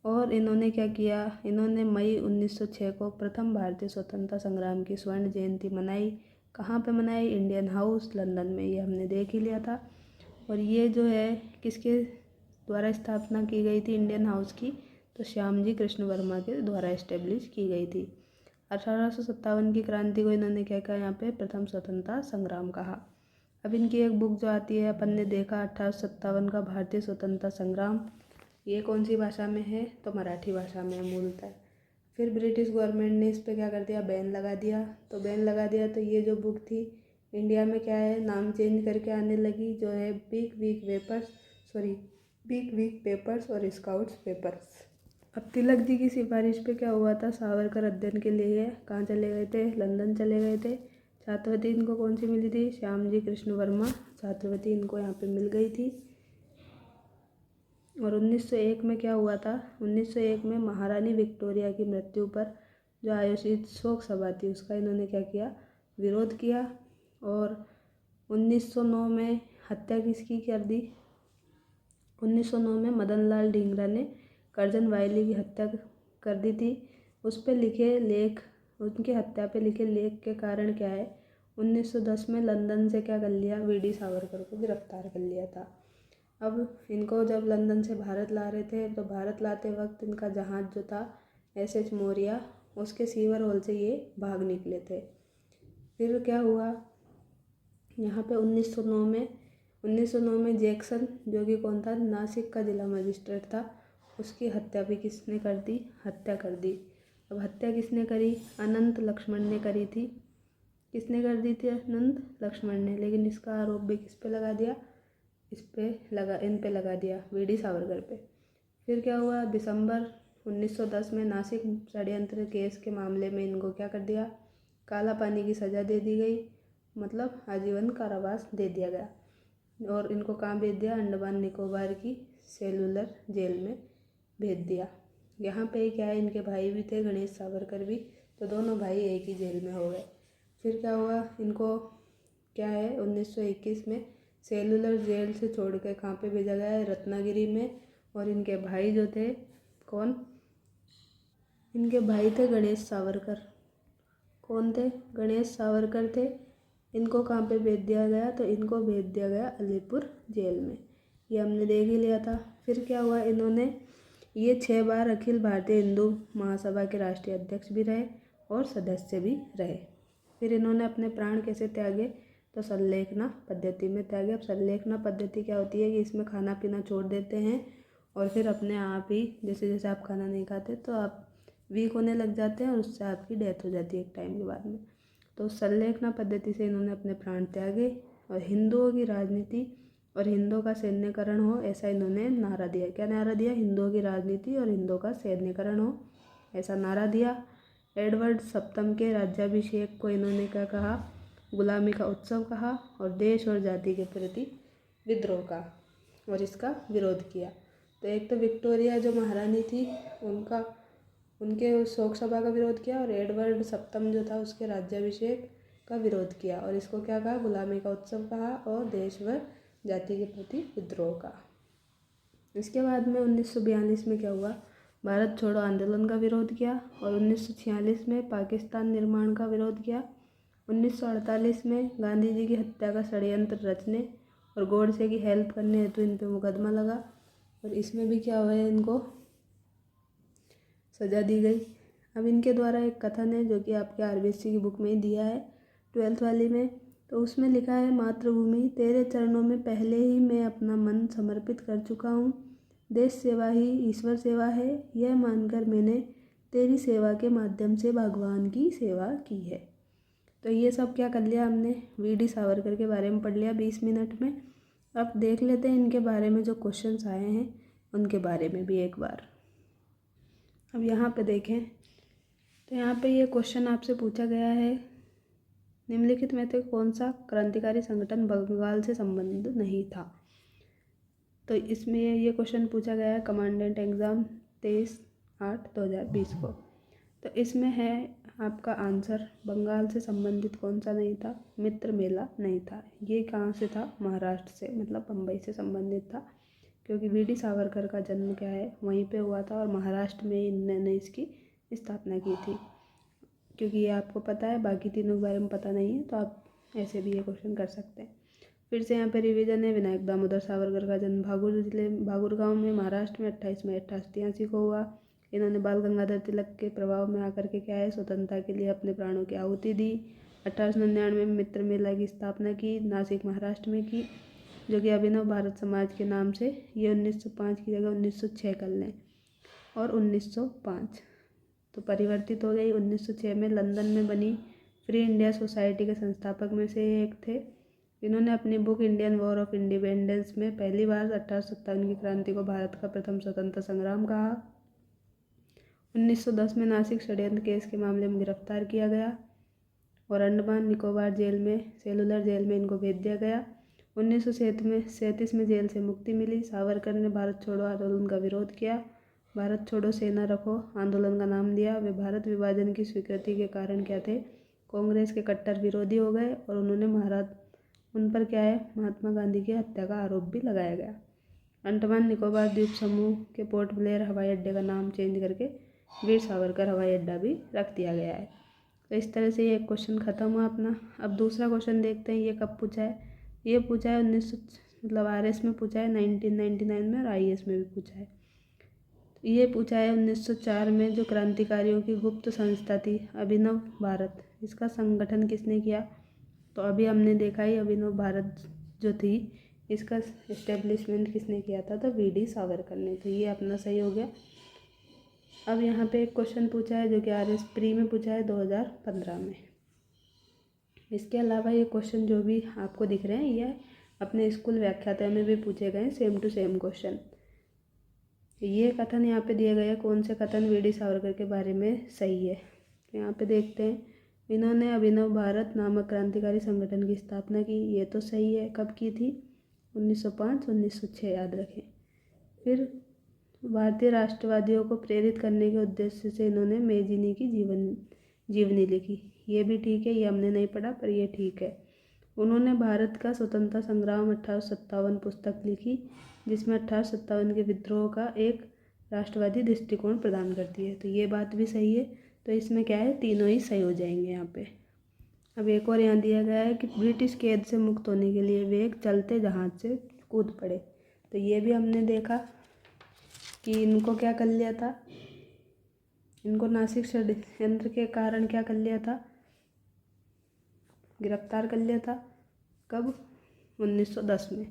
और इन्होंने क्या किया, इन्होंने मई 1906 को प्रथम भारतीय स्वतंत्रता संग्राम की स्वर्ण जयंती मनाई। कहाँ पे मनाई? इंडियन हाउस लंदन में, ये हमने देख ही लिया था। और ये जो है किसके द्वारा स्थापना की गई थी इंडियन हाउस की? तो श्यामजी कृष्ण वर्मा के द्वारा इस्टेब्लिश की गई थी। 1857 की क्रांति को इन्होंने क्या कहा? यहाँ पे प्रथम स्वतंत्रता संग्राम कहा। अब इनकी एक बुक जो आती है, अपन ने देखा 1857 का भारतीय स्वतंत्रता संग्राम, ये कौन सी भाषा में है? तो मराठी भाषा में मूलतः। फिर ब्रिटिश गवर्नमेंट ने इस पर क्या कर दिया? बैन लगा दिया। तो बैन लगा दिया तो ये जो बुक थी इंडिया में क्या है, नाम चेंज करके आने लगी, जो है बिग वीक पेपर्स और स्काउट्स पेपर्स। अब तिलक जी की सिफारिश पे क्या हुआ था, सावरकर अध्ययन के लिए कहाँ चले गए थे? लंदन चले गए थे। छात्रवृत्ति इनको कौन सी मिली थी? श्यामजी कृष्ण वर्मा छात्रवृत्ति इनको यहाँ पे मिल गई थी। और 1901 में क्या हुआ था? 1901 में महारानी विक्टोरिया की मृत्यु पर जो आयोजित शोक सभा थी, उसका इन्होंने क्या किया? विरोध किया। और 1909 में हत्या किसकी कर दी? 1909 में मदन लाल ढींगरा ने करजन वायली की हत्या कर दी थी। उस पर लिखे लेख, उनकी हत्या पे लिखे लेख के कारण क्या है, 1910 में लंदन से क्या कर लिया? वी.डी. सावरकर को गिरफ्तार कर लिया था। अब इनको जब लंदन से भारत ला रहे थे, तो भारत लाते वक्त इनका जहाज़ जो था SS मौर्या, उसके सीवर होल से ये भाग निकले थे। फिर क्या हुआ यहाँ पे 1909 में जैक्सन, जो कि कौन था? नासिक का जिला मजिस्ट्रेट था, उसकी हत्या भी किसने कर दी? हत्या कर दी। अब हत्या किसने करी? अनंत लक्ष्मण ने करी थी। किसने कर दी थी? अनंत लक्ष्मण ने। लेकिन इसका आरोप भी किस पे लगा दिया? इन पे लगा दिया, वी.डी. सावरकर पे। फिर क्या हुआ? दिसंबर 1910 में नासिक षड्यंत्र केस के मामले में इनको क्या कर दिया? काला पानी की सज़ा दे दी गई, मतलब आजीवन कारावास दे दिया गया। और इनको कहाँ भेज दिया? अंडमान निकोबार की सेलुलर जेल में भेज दिया। यहाँ पे क्या है, इनके भाई भी थे, गणेश सावरकर भी, तो दोनों भाई एक ही जेल में हो गए। फिर क्या हुआ, इनको क्या है 1921 में सेलुलर जेल से छोड़ के कहाँ पे भेजा गया है? रत्नागिरी में। और इनके भाई जो थे, कौन? इनके भाई थे गणेश सावरकर। कौन थे? गणेश सावरकर थे। इनको कहाँ पे भेज दिया गया? तो इनको भेज दिया गया अलीपुर जेल में। ये हमने देख ही लिया था। फिर क्या हुआ, इन्होंने ये 6 बार अखिल भारतीय हिंदू महासभा के राष्ट्रीय अध्यक्ष भी रहे और सदस्य भी रहे। फिर इन्होंने अपने प्राण कैसे त्यागे? तो संलेखना पद्धति में त्यागे। अब संलेखना पद्धति क्या होती है कि इसमें खाना पीना छोड़ देते हैं और फिर अपने आप ही, जैसे जैसे आप खाना नहीं खाते तो आप वीक होने लग जाते हैं और उससे आपकी डेथ हो जाती है एक टाइम के बाद में। तो सल्लेखना पद्धति से इन्होंने अपने प्राण त्यागे और हिंदुओं की राजनीति और हिंदुओं का सैन्यकरण हो, ऐसा इन्होंने नारा दिया। क्या नारा दिया? हिंदुओं की राजनीति और हिंदुओं का सैन्यकरण हो, ऐसा नारा दिया। एडवर्ड सप्तम के राज्याभिषेक को इन्होंने क्या कहा? गुलामी का उत्सव कहा और देश और जाति के प्रति विद्रोह का और इसका विरोध किया। तो एक तो विक्टोरिया जो महारानी थी उनके शोक सभा का विरोध किया और एडवर्ड सप्तम जो था उसके राज्याभिषेक का विरोध किया और इसको क्या कहा? गुलामी का उत्सव कहा और देश व जाति के प्रति विद्रोह का। इसके बाद में 1942 में क्या हुआ? भारत छोड़ो आंदोलन का विरोध किया और 1946 में पाकिस्तान निर्माण का विरोध किया। 1948 में गांधी जी की हत्या का षड्यंत्र रचने और गोडसे की हेल्प करने हेतु इन पर मुकदमा लगा और इसमें भी क्या हुआ है? इनको सज़ा दी गई। अब इनके द्वारा एक कथन है जो कि आपके आरबीएससी की बुक में ही दिया है 12th वाली में। तो उसमें लिखा है, मातृभूमि तेरे चरणों में पहले ही मैं अपना मन समर्पित कर चुका हूँ। देश सेवा ही ईश्वर सेवा है, यह मानकर मैंने तेरी सेवा के माध्यम से भगवान की सेवा की है। तो ये सब क्या कर लिया हमने? वीडी सावरकर के बारे में पढ़ लिया 20 मिनट में। अब देख लेते हैं इनके बारे में जो क्वेश्चंस आए हैं उनके बारे में भी एक बार। अब यहाँ पे देखें तो यहाँ पे ये क्वेश्चन आपसे पूछा गया है, निम्नलिखित में से कौन सा क्रांतिकारी संगठन बंगाल से संबंध नहीं था? तो इसमें ये क्वेश्चन पूछा गया है कमांडेंट एग्ज़ाम 23/8/2020 को। तो इसमें है आपका आंसर, बंगाल से संबंधित कौन सा नहीं था? मित्र मेला नहीं था। ये कहाँ से था? महाराष्ट्र से, मतलब बम्बई से संबंधित था, क्योंकि वीडी सावरकर का जन्म क्या है? वहीं पे हुआ था और महाराष्ट्र में इन्होंने इसकी स्थापना की थी। क्योंकि ये आपको पता है, बाकी तीनों के बारे में पता नहीं है, तो आप ऐसे भी ये क्वेश्चन कर सकते हैं। फिर से यहाँ पे रिवीजन है, विनायक दामोदर सावरकर का जन्म भागुर गांव में महाराष्ट्र में 28 मई 1883 को हुआ। इन्होंने बाल गंगाधर तिलक के प्रभाव में आकर के क्या है? स्वतंत्रता के लिए अपने प्राणों की आहुति दी। 1899 में मित्र मेला की स्थापना की, नासिक महाराष्ट्र में की, जो कि अभिनव भारत समाज के नाम से। ये 1905 की जगह 1906 कर लें और 1905 तो परिवर्तित हो गई। 1906 में लंदन में बनी फ्री इंडिया सोसाइटी के संस्थापक में से एक थे। इन्होंने अपनी book Indian war of independence में पहली बार 1857 की क्रांति को भारत का प्रथम स्वतंत्र संग्राम कहा। 1910 में नासिक षड्यंत्र केस के मामले में गिरफ्तार किया गया और अंडमान निकोबार जेल में, सेलुलर जेल में इनको भेज दिया गया। 1937 में जेल से मुक्ति मिली। सावरकर ने भारत छोड़ो आंदोलन का विरोध किया। भारत छोड़ो सेना रखो आंदोलन का नाम दिया। वे भारत विभाजन की स्वीकृति के कारण क्या थे? कांग्रेस के कट्टर विरोधी हो गए और उन पर क्या है? महात्मा गांधी की हत्या का आरोप भी लगाया गया। अंडमान निकोबार द्वीप समूह के पोर्ट ब्लेयर हवाई अड्डे का नाम चेंज करके वीर सावरकर हवाई अड्डा भी रख दिया गया है। तो इस तरह से ये एक खत्म हुआ अपना। अब दूसरा क्वेश्चन देखते हैं, ये कब पूछा है? ये पूछा है 1900 RS में पूछा है 1999 में और IAS में भी पूछा है। ये पूछा है 1904 में जो क्रांतिकारियों की गुप्त संस्था थी अभिनव भारत, इसका संगठन किसने किया? तो अभी हमने देखा ही अभिनव भारत जो थी इसका इस्टेब्लिशमेंट किसने किया था? तो वीडी सावरकर ने। तो ये अपना सही हो गया। अब यहाँ पे एक क्वेश्चन पूछा है जो कि RS प्री में पूछा है 2015 में। इसके अलावा ये क्वेश्चन जो भी आपको दिख रहे हैं ये अपने स्कूल व्याख्याता में भी पूछे गए, सेम टू सेम क्वेश्चन। ये कथन यहाँ पे दिए गए हैं, कौन से कथन वीडी सावरकर के बारे में सही है? यहाँ पे देखते हैं, इन्होंने अभिनव भारत नामक क्रांतिकारी संगठन की स्थापना की, ये तो सही है। कब की थी? 1905 1906 याद रखें। फिर भारतीय राष्ट्रवादियों को प्रेरित करने के उद्देश्य से इन्होंने मेजिनी की जीवनी लिखी, ये भी ठीक है, ये हमने नहीं पढ़ा पर ये ठीक है। उन्होंने भारत का स्वतंत्रता संग्राम 1857 पुस्तक लिखी, जिसमें 1857 के विद्रोह का एक राष्ट्रवादी दृष्टिकोण प्रदान करती है, तो ये बात भी सही है। तो इसमें क्या है? तीनों ही सही हो जाएंगे यहाँ पे। अब एक और यहाँ दिया गया है कि ब्रिटिश कैद से मुक्त होने के लिए वे एक चलते जहाज से कूद पड़े, तो ये भी हमने देखा कि इनको क्या कर लिया था? इनको नासिक षड्यंत्र के कारण क्या कर लिया था? गिरफ्तार कर लिया था। कब? 1910 में।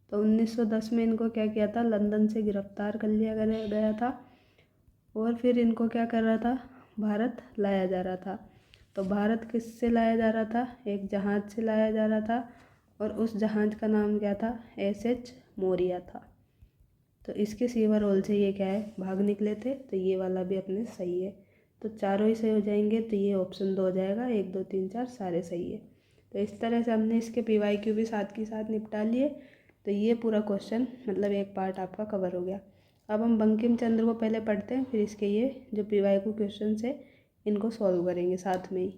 तो 1910 में इनको क्या किया था? लंदन से गिरफ्तार कर लिया गया था और फिर इनको क्या कर रहा था? भारत लाया जा रहा था। तो भारत किससे लाया जा रहा था? एक जहाज़ से लाया जा रहा था और उस जहाज़ का नाम क्या था? एसएच मौर्य था। तो इसके सीवर होल से ये क्या है? भाग निकले थे। तो ये वाला भी अपने सही है। तो चारों ही सही हो जाएंगे। तो ये ऑप्शन 2 हो जाएगा। 1 2 3 4 सारे सही है। तो इस तरह से हमने इसके PYQ भी साथ के साथ निपटा लिए। तो ये पूरा क्वेश्चन मतलब एक पार्ट आपका कवर हो गया। अब हम बंकिम चंद्र को पहले पढ़ते हैं, फिर इसके ये जो PYQ क्वेश्चन है इनको सॉल्व करेंगे साथ में ही।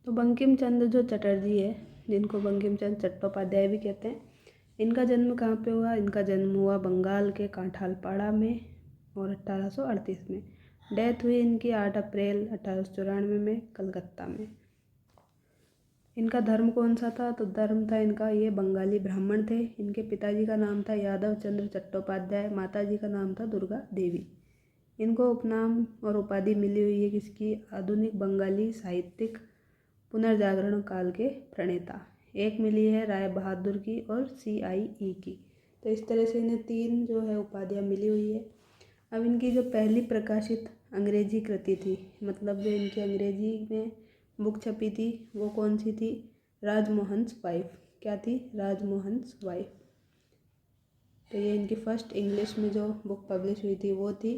तो बंकिम चंद्र जो चटर्जी है, जिनको बंकिम चंद्र चट्टोपाध्याय भी कहते हैं, इनका जन्म कहाँ पे हुआ? इनका जन्म हुआ बंगाल के कांठालपाड़ा में और 1838 में। डेथ हुई इनकी 8 अप्रैल 1894 में कलकत्ता में। इनका धर्म कौन सा था? तो धर्म था इनका ये बंगाली ब्राह्मण थे। इनके पिताजी का नाम था यादव चंद्र चट्टोपाध्याय, माताजी का नाम था दुर्गा देवी। इनको उपनाम और उपाधि मिली हुई है किसकी? आधुनिक बंगाली साहित्यिक पुनर्जागरण काल के प्रणेता। एक मिली है राय बहादुर की और CIE की। तो इस तरह से इन्हें 3 जो है उपाधियाँ मिली हुई है। अब इनकी जो पहली प्रकाशित अंग्रेजी कृति थी, मतलब जो इनकी अंग्रेजी में बुक छपी थी वो कौन सी थी? राजमोहन्स वाइफ। क्या थी? राजमोहन्स वाइफ। तो ये इनकी फर्स्ट इंग्लिश में जो बुक पब्लिश हुई थी वो थी।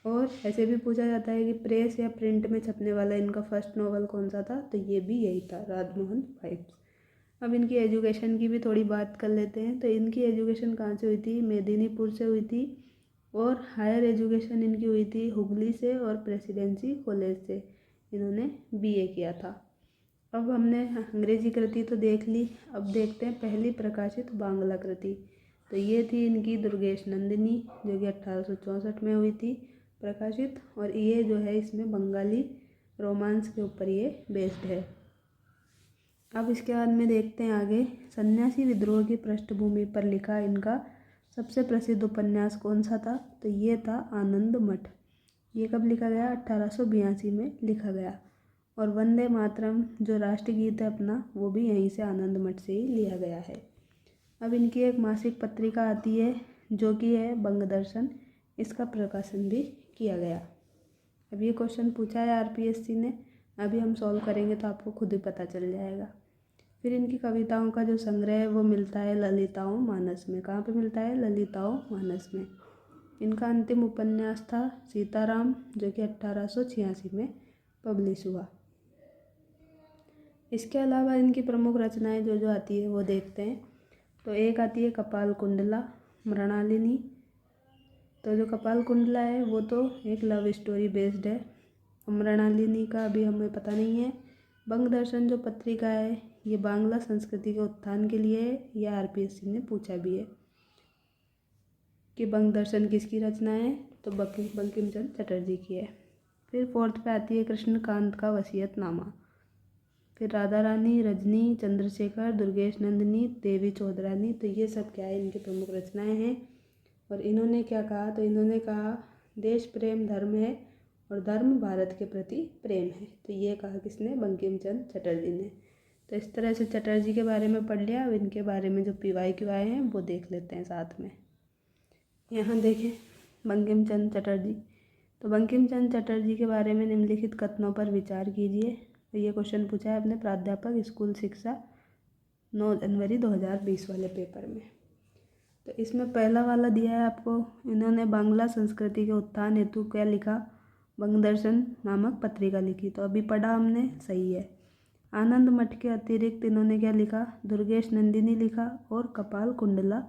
और ऐसे भी पूछा जाता है कि प्रेस या प्रिंट में छपने वाला इनका फर्स्ट नॉवल कौन सा था? तो ये भी यही था, राजमोहन वाइफ। अब इनकी एजुकेशन की भी थोड़ी बात कर लेते हैं। तो इनकी एजुकेशन कहाँ से हुई थी? मेदिनीपुर से हुई थी। और हायर एजुकेशन इनकी हुई थी हुगली से और प्रेसिडेंसी कॉलेज से इन्होंने BA किया था। अब हमने अंग्रेजी कृति तो देख ली। अब देखते हैं पहली प्रकाशित बांग्ला कृति। तो ये थी इनकी दुर्गेश नंदिनी, जो कि 1864 में हुई थी प्रकाशित। और ये जो है इसमें बंगाली रोमांस के ऊपर ये बेस्ड है। अब इसके बाद में देखते हैं आगे, सन्यासी विद्रोह की पृष्ठभूमि पर लिखा इनका सबसे प्रसिद्ध उपन्यास कौन सा था? तो ये था आनंद मठ। ये कब लिखा गया? 1882 में लिखा गया। और वंदे मातरम जो राष्ट्रगीत है अपना, वो भी यहीं से आनंद मठ से ही लिया गया है। अब इनकी एक मासिक पत्रिका आती है जो कि है बंगदर्शन। इसका प्रकाशन भी किया गया। अब ये क्वेश्चन पूछा है RPSC ने, अभी हम सॉल्व करेंगे तो आपको खुद ही पता चल जाएगा। फिर इनकी कविताओं का जो संग्रह है वो मिलता है ललिताओं मानस में। कहाँ पे मिलता है? ललिताओं मानस में। इनका अंतिम उपन्यास था सीताराम, जो कि 1886 में पब्लिश हुआ। इसके अलावा इनकी प्रमुख रचनाएं जो जो आती है वो देखते हैं। तो एक आती है कपाल कुंडला मृणालिनी। तो जो कपाल कुंडला है वो तो एक लव स्टोरी बेस्ड है। मृणालिनी का अभी हमें पता नहीं है। बंगदर्शन जो पत्रिका है ये बांग्ला संस्कृति के उत्थान के लिए है। यह RPSC ने पूछा भी है कि बंगदर्शन किसकी रचना है? तो बंकिम चंद्र चटर्जी की है। फिर 4th पे आती है कृष्णकांत का वसीयतनामा। फिर राधा रानी, रजनी, चंद्रशेखर, दुर्गेश नंदिनी, देवी चौधरानी। तो ये सब क्या है? इनकी प्रमुख रचनाएं हैं। और इन्होंने क्या कहा? तो इन्होंने कहा देश प्रेम धर्म है और धर्म भारत के प्रति प्रेम है। तो ये कहा किसने? बंकिम चंद्र चटर्जी ने। तो इस तरह से चटर्जी के बारे में पढ़ लिया। अब इनके बारे में जो PYQ आए हैं वो देख लेते हैं साथ में। यहाँ देखें बंकिम चंद्र चटर्जी। तो बंकिम चंद्र चटर्जी के बारे में निम्नलिखित कथनों पर विचार कीजिए। तो ये क्वेश्चन पूछा है अपने प्राध्यापक स्कूल शिक्षा 9 जनवरी 2020 वाले पेपर में। तो इसमें पहला वाला दिया है आपको, इन्होंने बांग्ला संस्कृति के उत्थान हेतु क्या लिखा? बंगदर्शन नामक पत्रिका लिखी। तो अभी पढ़ा हमने, सही है। आनंद मठ के अतिरिक्त इन्होंने क्या लिखा? दुर्गेश नंदिनी लिखा और कपाल कुंडला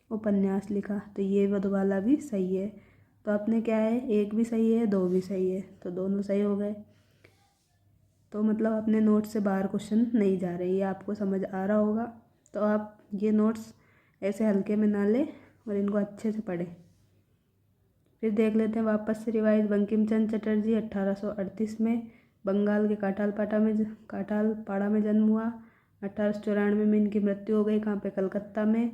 उपन्यास लिखा। तो ये वाला भी सही है। तो आपने क्या है, 1 भी सही है 2 भी सही है, तो दोनों सही हो गए। तो मतलब अपने नोट्स से बाहर क्वेश्चन नहीं जा रहे, ये आपको समझ आ रहा होगा। तो आप ये नोट्स ऐसे हल्के में ना लें और इनको अच्छे से पढ़ें। फिर देख लेते हैं वापस से रिवाइज। बंकिम चंद्र चटर्जी 1838 में बंगाल के काठालपाड़ा में जन्म हुआ। 1894 में इनकी मृत्यु हो गई। कहाँ पे? कलकत्ता में।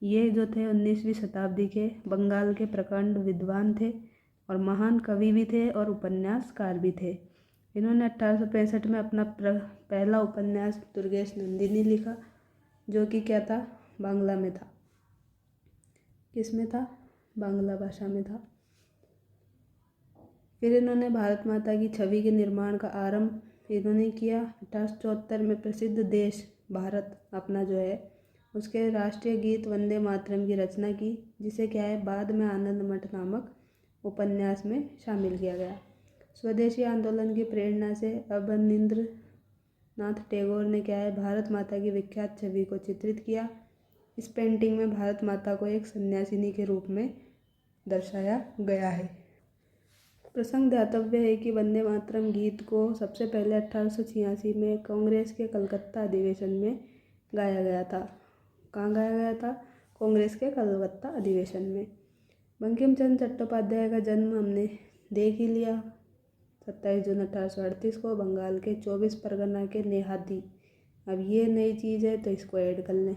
ये जो थे 19वीं शताब्दी के बंगाल के प्रकांड विद्वान थे और महान कवि भी थे और उपन्यासकार भी थे। इन्होंने 1865 में अपना पहला उपन्यास दुर्गेश नंदिनी लिखा, जो कि क्या था? बांग्ला में था। किस में था? बांग्ला भाषा में था। फिर इन्होंने भारत माता की छवि के निर्माण का आरंभ इन्होंने किया। 1874 में प्रसिद्ध देश भारत अपना जो है उसके राष्ट्रीय गीत वंदे मातरम की रचना की, जिसे क्या है बाद में आनंद मठ नामक उपन्यास में शामिल किया गया। स्वदेशी आंदोलन की प्रेरणा से अवनींद्र नाथ टैगोर ने क्या है भारत माता की विख्यात छवि को चित्रित किया। इस पेंटिंग में भारत माता को एक सन्यासिनी के रूप में दर्शाया गया है। प्रसंग ध्यातव्य है कि वंदे मातरम गीत को सबसे पहले 1886 में कांग्रेस के कलकत्ता अधिवेशन में गाया गया था। कहाँ गाया गया था? कांग्रेस के कलकत्ता अधिवेशन में। बंकिम चंद्र चट्टोपाध्याय का जन्म हमने देख ही लिया। 27 जून 1838 को बंगाल के 24 परगना के नेहाती। अब ये नई चीज़ है तो इसको ऐड कर लें।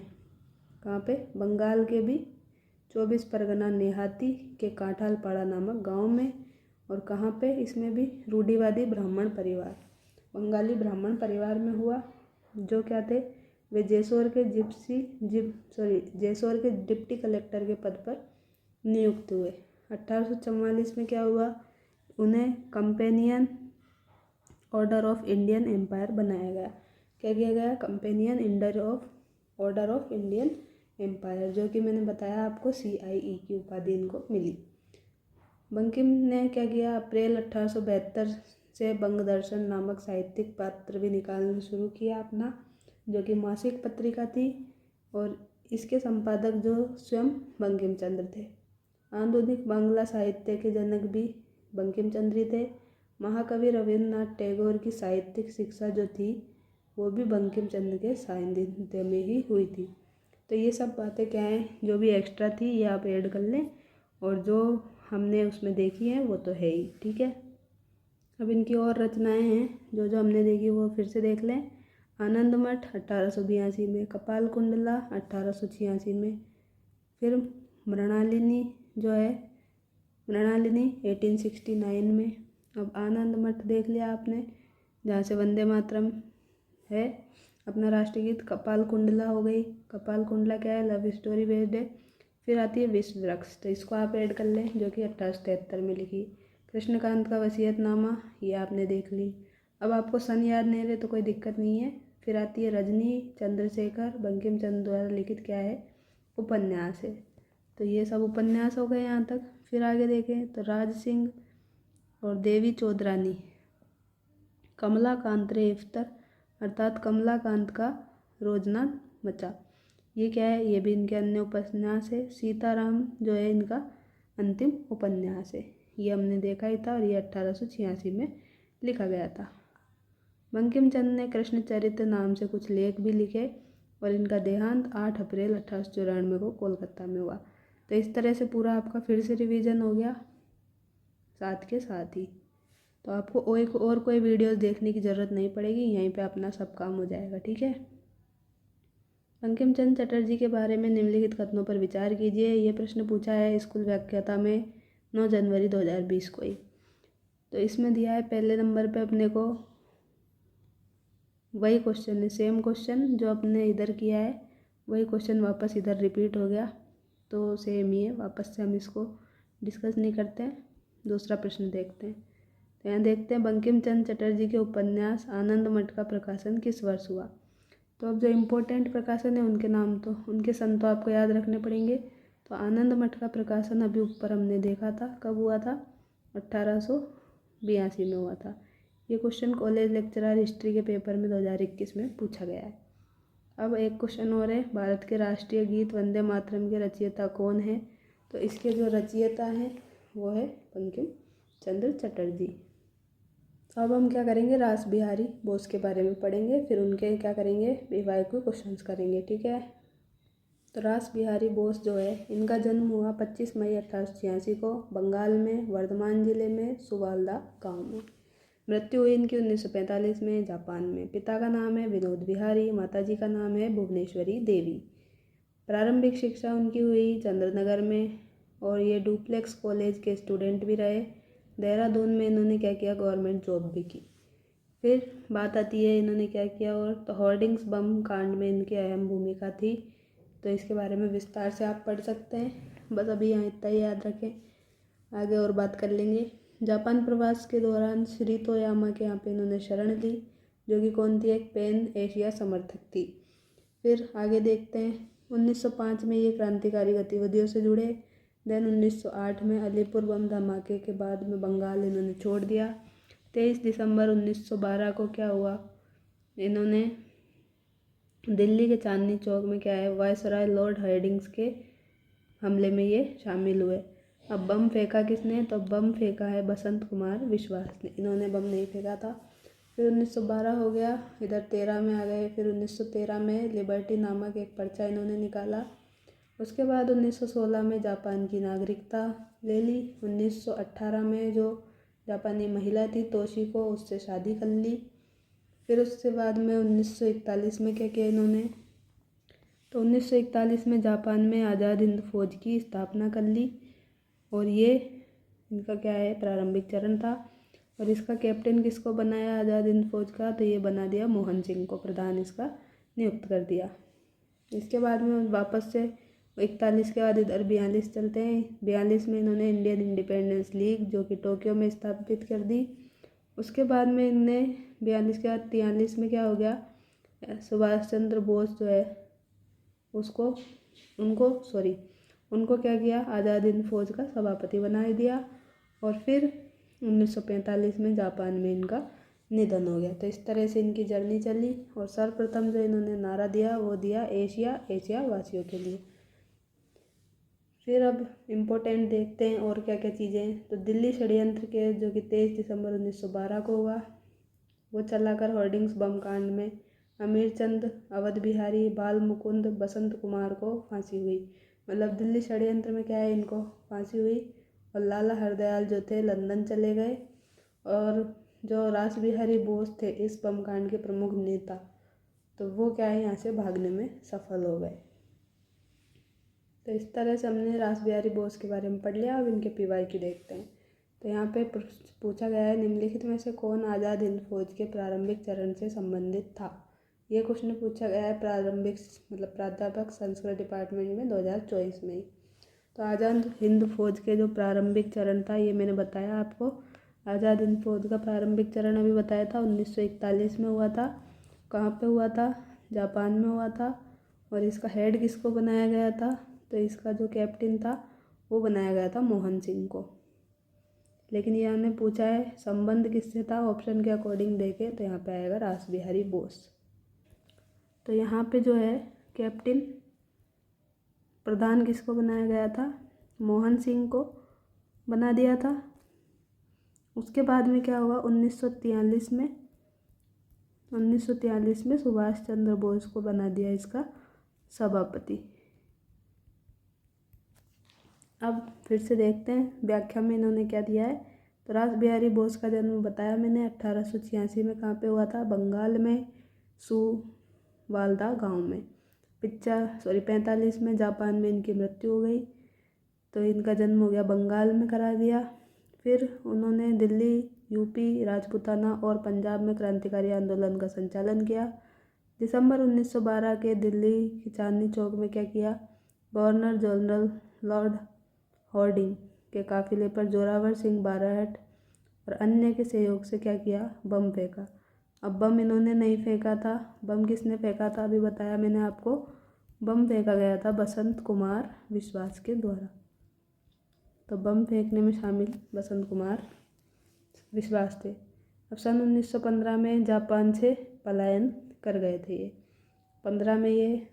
कहाँ पे? बंगाल के भी 24 परगना नेहाती के कांठालपाड़ा नामक गांव में। और कहाँ पे? इसमें भी रूढ़िवादी ब्राह्मण परिवार, बंगाली ब्राह्मण परिवार में हुआ। जो क्या थे? वे जेसौर के जेसौर के डिप्टी कलेक्टर के पद पर नियुक्त हुए। 1844 में क्या हुआ? उन्हें companion order of Indian empire बनाया गया। क्या किया गया? Companion order of Indian empire, जो कि मैंने बताया आपको CIE की उपाधि इनको मिली। बंकिम ने क्या किया? अप्रैल 1872 से बंग दर्शन नामक साहित्यिक पत्र भी निकालना शुरू किया अपना, जो कि मासिक पत्रिका थी। और इसके संपादक जो स्वयं बंकिम चंद्र थे। आधुनिक बांग्ला साहित्य के जनक भी बंकिम चंद्र ही थे। महाकवि रविन्द्रनाथ टैगोर की साहित्यिक शिक्षा जो थी वो भी बंकिम चंद्र के सानिध्य में ही हुई थी। तो ये सब बातें क्या हैं, जो भी एक्स्ट्रा थी ये आप ऐड कर लें, और जो हमने उसमें देखी है वो तो है ही। ठीक है, अब इनकी और रचनाएं हैं जो जो हमने देखी वो फिर से देख लें। आनंद मठ 1882 में, कपाल कुंडला 1886 में, फिर मृणालिनी जो है मृणालिनी 1869 में। अब आनंद मठ देख लिया आपने, जहाँ से वंदे मातरम है अपना राष्ट्रीय गीत। कपाल कुंडला हो गई, कपाल कुंडला क्या है? लव स्टोरी बेस्ड है। फिर आती है विश्व वृक्ष, तो इसको आप ऐड कर लें, जो कि 1873 में लिखी। कृष्णकांत का वसीयतनामा, ये आपने देख ली। अब आपको सन याद नहीं रहे तो कोई दिक्कत नहीं है। फिर आती है रजनी चंद्रशेखर, बंकिम चंद्र द्वारा लिखित क्या है? उपन्यास है। तो ये सब उपन्यास हो गए यहाँ तक। फिर आगे देखें तो राज सिंह और देवी चौधरानी, कमलाकांत रे इफ्तर, अर्थात कमलाकांत का रोजना मचा, ये क्या है? ये भी इनके अन्य उपन्यास है। सीताराम जो है इनका अंतिम उपन्यास है, ये हमने देखा ही था, और ये 1886 में लिखा गया था। बंकिम चंद्र ने कृष्ण चरित्र नाम से कुछ लेख भी लिखे, और इनका देहांत 8 अप्रैल 1894 को कोलकाता में हुआ। तो इस तरह से पूरा आपका फिर से रिवीजन हो गया साथ के साथ ही। तो आपको एक और कोई वीडियोस देखने की ज़रूरत नहीं पड़ेगी, यहीं पे अपना सब काम हो जाएगा। ठीक है, बंकिम चंद्र चटर्जी के बारे में निम्नलिखित कथनों पर विचार कीजिए। ये प्रश्न पूछा है स्कूल व्याख्याता में 9 जनवरी 2020 को ही। तो इसमें दिया है पहले नंबर पे अपने को वही क्वेश्चन है, सेम क्वेश्चन जो अपने इधर किया है वही क्वेश्चन वापस इधर रिपीट हो गया, तो सेम ही है, वापस से हम इसको डिस्कस नहीं करते हैं। दूसरा प्रश्न देखते हैं। तो यहाँ देखते हैं बंकिम चंद्र चटर्जी के उपन्यास आनंद मठ का प्रकाशन किस वर्ष हुआ। तो अब जो इम्पोर्टेंट प्रकाशन है उनके नाम तो उनके सन तो आपको याद रखने पड़ेंगे। तो आनंद मठ का प्रकाशन अभी ऊपर हमने देखा था, कब हुआ था? 1882 में हुआ था। ये क्वेश्चन कॉलेज लेक्चरर हिस्ट्री के पेपर में 2021 में पूछा गया है। अब एक क्वेश्चन और है, भारत के राष्ट्रीय गीत वंदे मातरम के रचयिता कौन है? तो इसके जो रचयिता हैं वो है बंकिम चंद्र चटर्जी। तो अब हम क्या करेंगे? रास बिहारी बोस के बारे में पढ़ेंगे, फिर उनके क्या करेंगे? विवाहिक क्वेश्चंस करेंगे। ठीक है, तो रास बिहारी बोस जो है इनका जन्म हुआ 25 मई 1886 को बंगाल में वर्धमान जिले में सुवालदा गांव में। मृत्यु हुई इनकी 1945 में जापान में। पिता का नाम है विनोद बिहारी, माताजी का नाम है भुवनेश्वरी देवी। प्रारंभिक शिक्षा उनकी हुई चंद्रनगर में, और ये डुप्लेक्स कॉलेज के स्टूडेंट भी रहे। देहरादून में इन्होंने क्या किया? गवर्नमेंट जॉब भी की। फिर बात आती है इन्होंने क्या किया, और तो होर्डिंग्स बम कांड में इनकी अहम भूमिका थी। तो इसके बारे में विस्तार से आप पढ़ सकते हैं, बस अभी यहाँ इतना ही याद रखें, आगे और बात कर लेंगे। जापान प्रवास के दौरान श्री तोयामा के यहाँ पे इन्होंने शरण ली। जो कि कौन थी, एक पैन एशिया समर्थक थी। फिर आगे देखते हैं, 1905 में ये क्रांतिकारी गतिविधियों से जुड़े। देन 1908 में अलीपुर बम धमाके के बाद में बंगाल इन्होंने छोड़ दिया। 23 दिसंबर 1912 को क्या हुआ, इन्होंने दिल्ली के चांदनी चौक में क्या है, वायसराय लॉर्ड हार्डिंग्स के हमले में ये शामिल हुए। अब बम फेंका किसने, तो बम फेंका है बसंत कुमार विश्वास ने, इन्होंने बम नहीं फेंका था। फिर 1912 हो गया, इधर 13 में आ गए। फिर 1913 में लिबर्टी नामक एक पर्चा इन्होंने निकाला। उसके बाद 1916 में जापान की नागरिकता ले ली। 1918 में जो जापानी महिला थी तोशिको, उससे शादी कर ली। फिर उसके बाद में 1941 में क्या किया इन्होंने, तो 1941 में जापान में आज़ाद हिंद फौज की स्थापना कर ली। और ये इनका क्या है, प्रारंभिक चरण था। और इसका कैप्टन किसको बनाया आज़ाद हिंद फौज का, तो ये बना दिया मोहन सिंह को, प्रधान इसका नियुक्त कर दिया। इसके बाद में वापस से 41 के बाद इधर 42 चलते हैं। 42 में इन्होंने इंडियन इंडिपेंडेंस लीग जो कि टोक्यो में स्थापित कर दी। उसके बाद में इनने 42 के बाद 43 में क्या हो गया, सुभाष चंद्र बोस जो है उनको क्या किया, आज़ाद हिंद फौज का सभापति बना दिया। और फिर 1945 में जापान में इनका निधन हो गया। तो इस तरह से इनकी जर्नी चली। और सर्वप्रथम जो इन्होंने नारा दिया वो दिया एशिया वासियों के लिए। फिर अब इम्पोर्टेंट देखते हैं और क्या क्या चीज़ें हैं। तो दिल्ली षड्यंत्र के जो कि 23 दिसंबर 1912 को हुआ, वो चलाकर होर्डिंग्स बम कांड में अमीरचंद, अवध बिहारी, बाल मुकुंद, बसंत कुमार को फांसी हुई। मतलब दिल्ली षड्यंत्र में क्या है, इनको फांसी हुई। और लाला हरदयाल जो थे लंदन चले गए। और जो रास बिहारी बोस थे इस बम कांड के प्रमुख नेता, तो वो क्या है, यहाँ से भागने में सफल हो गए। तो इस तरह से हमने रास बिहारी बोस के बारे में पढ़ लिया। अब इनके PYQ देखते हैं। तो यहाँ पे पूछा गया है, निम्नलिखित में से कौन आज़ाद हिंद फौज के प्रारंभिक चरण से संबंधित था। ये क्वेश्चन पूछा गया है प्रारंभिक मतलब प्राध्यापक संस्कृत डिपार्टमेंट में 2024 में ही। तो आज़ाद हिंद फौज के जो प्रारंभिक चरण था ये मैंने बताया आपको। आज़ाद हिंद फौज का प्रारंभिक चरण अभी बताया था 1941 में हुआ था। कहाँ पे हुआ था, जापान में हुआ था। और इसका हेड किसको बनाया गया था, तो इसका जो कैप्टन था वो बनाया गया था मोहन सिंह को। लेकिन यहाँ ने पूछा है संबंध किससे था, ऑप्शन के अकॉर्डिंग देखें तो यहाँ पे आएगा रास बिहारी बोस। तो यहाँ पे जो है कैप्टन प्रधान किसको बनाया गया था, मोहन सिंह को बना दिया था। उसके बाद में क्या हुआ, 1943 में सुभाष चंद्र बोस को बना दिया इसका सभापति। अब फिर से देखते हैं व्याख्या में इन्होंने क्या दिया है। तो रास बिहारी बोस का जन्म बताया मैंने 1886 में कहाँ पे हुआ था, बंगाल में सुवाल्दा गांव में। 45 में जापान में इनकी मृत्यु हो गई। तो इनका जन्म हो गया बंगाल में करा दिया। फिर उन्होंने दिल्ली, यूपी, राजपूताना और पंजाब में क्रांतिकारी आंदोलन का संचालन किया। दिसंबर 1912 के दिल्ली की चांदनी चौक में क्या किया, गवर्नर जनरल लॉर्ड हार्डिंग के काफिले पर जोरावर सिंह बाराहट और अन्य के सहयोग से क्या किया, बम फेंका। अब बम इन्होंने नहीं फेंका था, बम किसने फेंका था अभी बताया मैंने आपको, बम फेंका गया था बसंत कुमार विश्वास के द्वारा। तो बम फेंकने में शामिल बसंत कुमार विश्वास थे। अब सन 1915 में जापान से पलायन कर गए थे ये। 15 में ये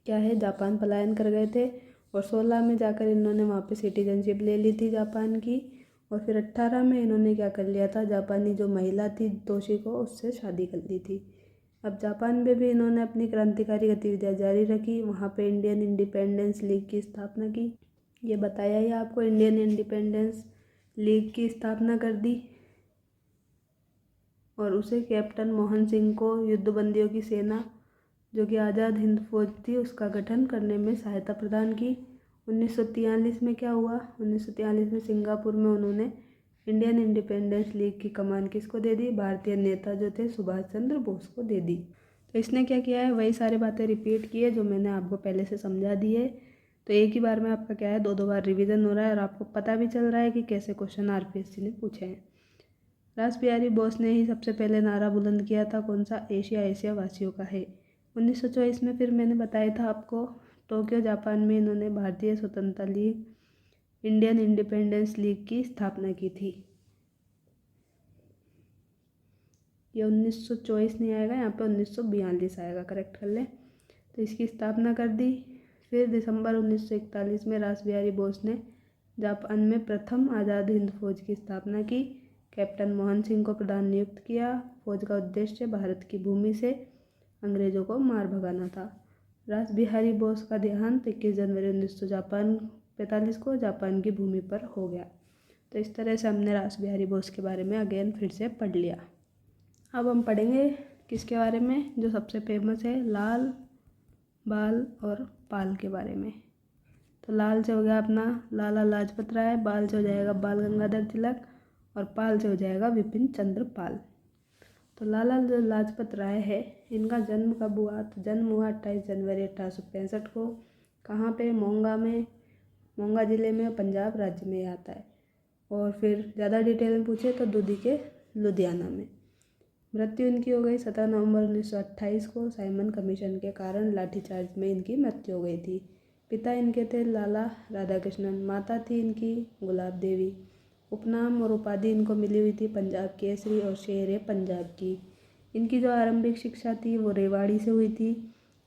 क्या है, जापान पलायन कर गए थे। और 16 में जाकर इन्होंने वहाँ पे सिटीजनशिप ले ली थी जापान की। और फिर 18 में इन्होंने क्या कर लिया था, जापानी जो महिला थी तोशिको, उससे शादी कर ली थी। अब जापान में भी इन्होंने अपनी क्रांतिकारी गतिविधियाँ जारी रखी। वहाँ पे इंडियन इंडिपेंडेंस लीग की स्थापना की, ये बताया ही आपको, इंडियन इंडिपेंडेंस लीग की स्थापना कर दी। और उसे कैप्टन मोहन सिंह को युद्धबंदियों की सेना जो कि आज़ाद हिंद फौज थी उसका गठन करने में सहायता प्रदान की। 1943 में क्या हुआ, 1943 में सिंगापुर में उन्होंने इंडियन इंडिपेंडेंस लीग की कमान किसको दे दी, भारतीय नेता जो थे सुभाष चंद्र बोस को दे दी। तो इसने क्या किया है, वही सारी बातें रिपीट की है जो मैंने आपको पहले से समझा दी है। तो एक ही बार में आपका क्या है, दो बार रिवीजन हो रहा है और आपको पता भी चल रहा है कि कैसे क्वेश्चन RPSC ने पूछे हैं। रास बिहारी बोस ने ही सबसे पहले नारा बुलंद किया था, कौन सा? एशिया एशिया वासियों का है। 1924 में फिर मैंने बताया था आपको, टोक्यो जापान में इन्होंने भारतीय स्वतंत्रता लीग, इंडियन इंडिपेंडेंस लीग की स्थापना की थी। ये 1924 नहीं आएगा, यहाँ पे 1942 आएगा, करेक्ट कर लें। तो इसकी स्थापना कर दी। फिर दिसंबर 1941 में रास बिहारी बोस ने जापान में प्रथम आज़ाद हिंद फौज की स्थापना की। कैप्टन मोहन सिंह को प्रधान नियुक्त किया। फौज का उद्देश्य भारत की भूमि से अंग्रेजों को मार भगाना था। रास बिहारी बोस का देहांत 21 जनवरी 1945 को जापान की भूमि पर हो गया। तो इस तरह से हमने रास बिहारी बोस के बारे में अगेन फिर से पढ़ लिया। अब हम पढ़ेंगे किसके बारे में, जो सबसे फेमस है, लाल, बाल और पाल के बारे में। तो लाल से हो गया अपना लाला लाजपत राय, बाल से हो जाएगा बाल गंगाधर तिलक और पाल से हो जाएगा विपिन चंद्र पाल। तो लाला लाजपत राय है, इनका जन्म कब हुआ? तो जन्म हुआ 28 जनवरी 1865 को। कहाँ पे? मोंगा में, मोंगा ज़िले में, पंजाब राज्य में आता है। और फिर ज़्यादा डिटेल में पूछे तो दूधी के लुधियाना में। मृत्यु इनकी हो गई 17 नवंबर 1928 को। साइमन कमीशन के कारण लाठीचार्ज में इनकी मृत्यु हो गई थी। पिता इनके थे लाला राधाकृष्णन, माता थी इनकी गुलाब देवी। उपनाम और उपाधि इनको मिली हुई थी पंजाब केसरी और शेर पंजाब की। इनकी जो आरंभिक शिक्षा थी वो रेवाड़ी से हुई थी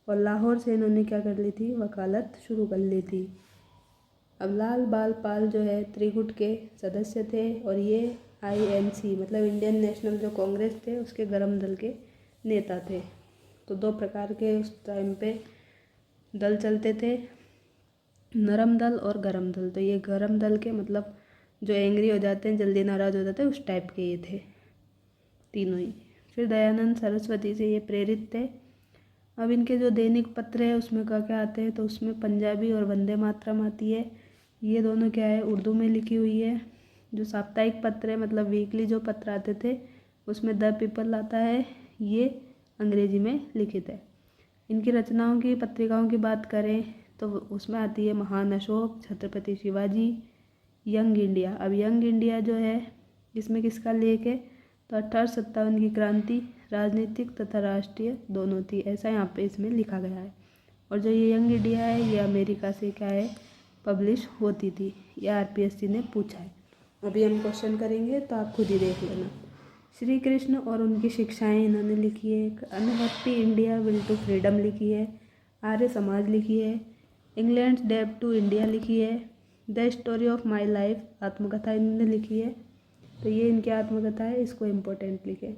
और लाहौर से इन्होंने क्या कर ली थी? वकालत शुरू कर ली थी। अब लाल बाल पाल जो है त्रिगुट के सदस्य थे और ये INC मतलब इंडियन नेशनल जो कांग्रेस थे उसके गरम दल के नेता थे। तो दो प्रकार के उस टाइम पे दल चलते थे, नरम दल और गरम दल। तो ये गरम दल के मतलब जो एंग्री हो जाते हैं, जल्दी नाराज़ हो जाते हैं, उस टाइप के ये थे तीनों ही। फिर दयानंद सरस्वती से ये प्रेरित थे। अब इनके जो दैनिक पत्र है उसमें क्या क्या आते हैं? तो उसमें पंजाबी और वंदे मातरम आती है। ये दोनों क्या है? उर्दू में लिखी हुई है। जो साप्ताहिक पत्र है मतलब वीकली जो पत्र आते थे उसमें द पीपल आता है, ये अंग्रेजी में लिखित है। इनकी रचनाओं की, पत्रिकाओं की बात करें तो उसमें आती है महान अशोक, छत्रपति शिवाजी, यंग इंडिया। अब यंग इंडिया जो है इसमें किसका लेख है? तो 1857 की क्रांति राजनीतिक तथा राष्ट्रीय दोनों थी, ऐसा यहाँ पे इसमें लिखा गया है। और जो ये यंग इंडिया है ये अमेरिका से क्या है? पब्लिश होती थी। ये RPSC ने पूछा है। अभी हम क्वेश्चन करेंगे तो आप खुद ही देख लेना। श्री कृष्ण और उनकी शिक्षाएं इन्होंने लिखी है। Unhappy India will to freedom लिखी है। आर्य समाज लिखी है। इंग्लैंड्स डेब्ट टू इंडिया लिखी है। The story of my life आत्मकथा इन्होंने लिखी है। तो ये इनकी आत्मकथा है, इसको इम्पोर्टेंट लिखे।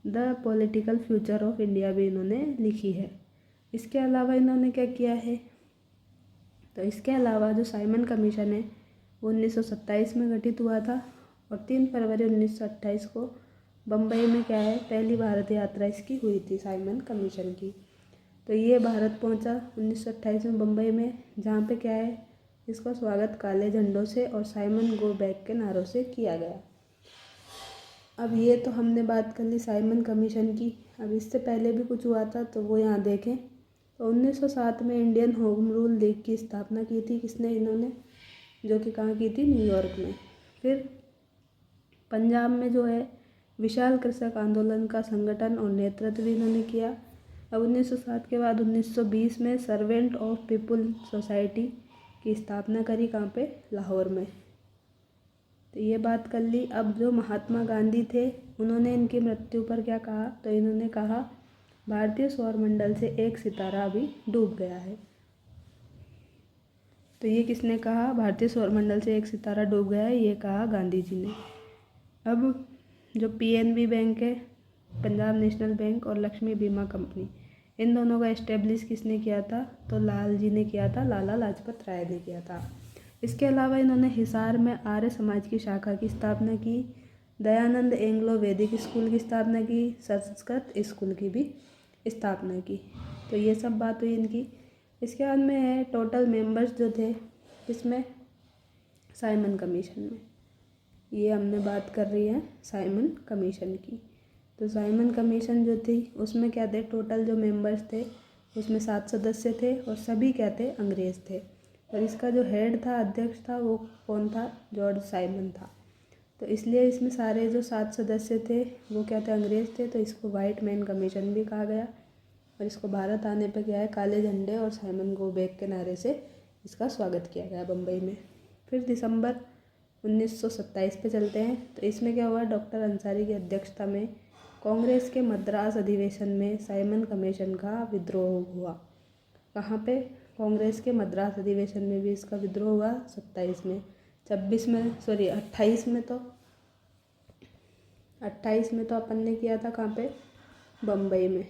The political future of India भी इन्होंने लिखी है। इसके अलावा इन्होंने क्या किया है? तो इसके अलावा जो साइमन कमीशन है वो 1927 में गठित हुआ था और 3 फरवरी 1928 को बम्बई में क्या है? पहली भारत यात्रा इसकी हुई थी साइमन कमीशन की। तो ये भारत पहुंचा 1928 में बम्बई में, जहाँ पे क्या है? इसका स्वागत काले झंडों से और साइमन गो बैक के नारों से किया गया। अब ये तो हमने बात कर ली साइमन कमीशन की। अब इससे पहले भी कुछ हुआ था तो वो यहाँ देखें। तो 1907 में इंडियन होम रूल लीग की स्थापना की थी। किसने? इन्होंने, जो कि कहाँ की थी? न्यूयॉर्क में। फिर पंजाब में जो है विशाल कृषक आंदोलन का संगठन और नेतृत्व भी इन्होंने किया। अब 1907 के बाद 1920 में सर्वेंट ऑफ पीपुल सोसाइटी की स्थापना करी। कहाँ पे? लाहौर में। तो ये बात कर ली। अब जो महात्मा गांधी थे उन्होंने इनकी मृत्यु पर क्या कहा? तो इन्होंने कहा भारतीय सौरमंडल से एक सितारा अभी डूब गया है। तो ये किसने कहा? भारतीय सौरमंडल से एक सितारा डूब गया है, ये कहा गांधी जी ने। अब जो PNB बैंक है, पंजाब नेशनल बैंक, और लक्ष्मी बीमा कंपनी, इन दोनों का एस्टेब्लिश किसने किया था? तो लाल जी ने किया था, लाला लाजपत राय ने किया था। इसके अलावा इन्होंने हिसार में आर्य समाज की शाखा की स्थापना की। दयानंद एंग्लो वैदिक स्कूल की स्थापना की। संस्कृत स्कूल की भी स्थापना की। तो ये सब बात हुई इनकी। इसके बाद में है टोटल मेंबर्स जो थे इसमें साइमन कमीशन में, ये हमने बात कर रही है साइमन कमीशन की। तो साइमन कमीशन जो थी उसमें क्या थे? टोटल जो मेंबर्स थे उसमें 7 सदस्य थे और सभी क्या थे? अंग्रेज़ थे। और इसका जो हेड था, अध्यक्ष था, वो कौन था? जॉर्ज साइमन था। तो इसलिए इसमें सारे जो 7 सदस्य थे वो क्या थे, अंग्रेज़ थे। तो इसको वाइट मैन कमीशन भी कहा गया। और इसको भारत आने पर क्या है, काले झंडे और साइमन गो बैक के नारे से इसका स्वागत किया गया बम्बई में। फिर दिसंबर 1927 पे चलते हैं। तो इसमें क्या हुआ, डॉक्टर अंसारी की अध्यक्षता में कांग्रेस के मद्रास अधिवेशन में साइमन कमीशन का विद्रोह हुआ। कहाँ पे, कांग्रेस के मद्रास अधिवेशन में भी इसका विद्रोह हुआ 27 में। 28 में तो अपन ने किया था कहाँ पे, बम्बई में।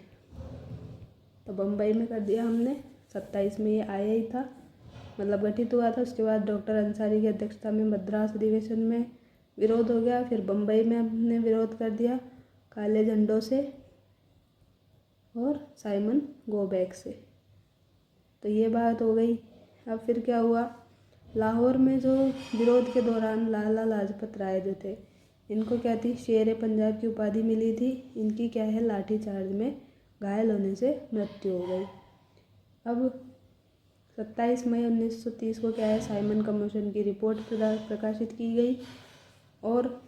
तो बम्बई में कर दिया हमने। 27 में ये आया ही था, मतलब गठित हुआ था। उसके बाद डॉक्टर अंसारी की अध्यक्षता में मद्रास अधिवेशन में विरोध हो गया। फिर बम्बई में हमने विरोध कर दिया काले झंडों से और साइमन गो बैक से। तो ये बात हो गई। अब फिर क्या हुआ, लाहौर में जो विरोध के दौरान लाला लाजपत राय जो थे, इनको क्या थी, शेर पंजाब की उपाधि मिली थी। इनकी क्या है, लाठीचार्ज में घायल होने से मृत्यु हो गई। अब 27 मई 1930 को क्या है, साइमन कमीशन की रिपोर्ट प्रकाशित की गई और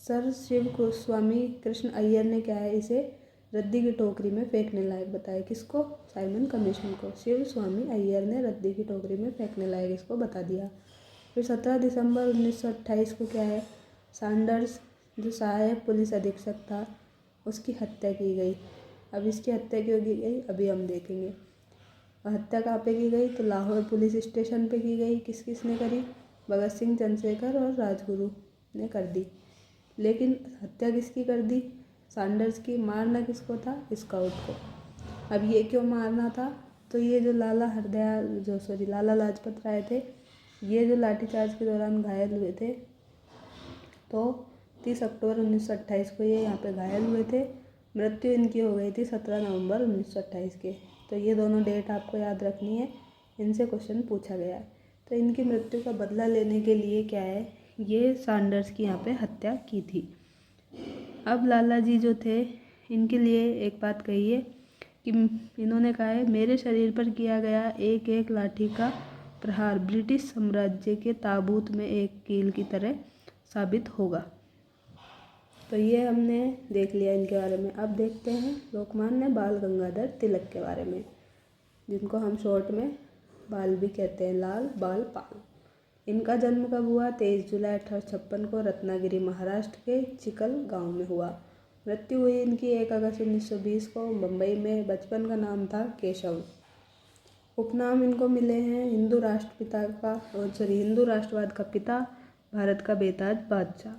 सर शिव गोस्वामी कृष्ण अय्यर ने क्या है, इसे रद्दी की टोकरी में फेंकने लायक बताया। किसको, साइमन कमीशन को शिव स्वामी अय्यर ने रद्दी की टोकरी में फेंकने लायक इसको बता दिया। फिर 17 दिसंबर 1928 को क्या है, सैंडर्स जो सहायक पुलिस अधीक्षक था उसकी हत्या की गई। अब इसकी हत्या क्यों की गई अभी हम देखेंगे। और हत्या कहाँ पे की गई, तो लाहौर पुलिस स्टेशन पे की गई। किस किस ने करी, भगत सिंह, चंद्रशेखर और राजगुरु ने कर दी। लेकिन हत्या किसकी कर दी, सैंडर्स की। मारना किसको था, स्काउट को। अब ये क्यों मारना था, तो ये जो लाला लाजपत राय थे, ये जो लाठीचार्ज के दौरान घायल हुए थे, तो 30 अक्टूबर 1928 को ये यहाँ पे घायल हुए थे। मृत्यु इनकी हो गई थी 17 नवंबर 1928 के। तो ये दोनों डेट आपको याद रखनी है, इनसे क्वेश्चन पूछा गया है। तो इनकी मृत्यु का बदला लेने के लिए क्या है, ये सैंडर्स की यहाँ पे हत्या की थी। अब लाला जी जो थे, इनके लिए एक बात कही है कि इन्होंने कहा है, मेरे शरीर पर किया गया एक एक लाठी का प्रहार ब्रिटिश साम्राज्य के ताबूत में एक कील की तरह साबित होगा। तो ये हमने देख लिया इनके बारे में। अब देखते हैं लोकमान्य बाल गंगाधर तिलक के बारे में, जिनको हम शॉर्ट में बाल भी कहते हैं, लाल बाल पाल। इनका जन्म कब हुआ, 23 जुलाई 1856 को रत्नागिरी महाराष्ट्र के चिकल गांव में हुआ। मृत्यु हुई इनकी 1 अगस्त 1920 को मुंबई में। बचपन का नाम था केशव। उपनाम इनको मिले हैं हिंदू राष्ट्रवाद का पिता, भारत का बेताज बादशाह।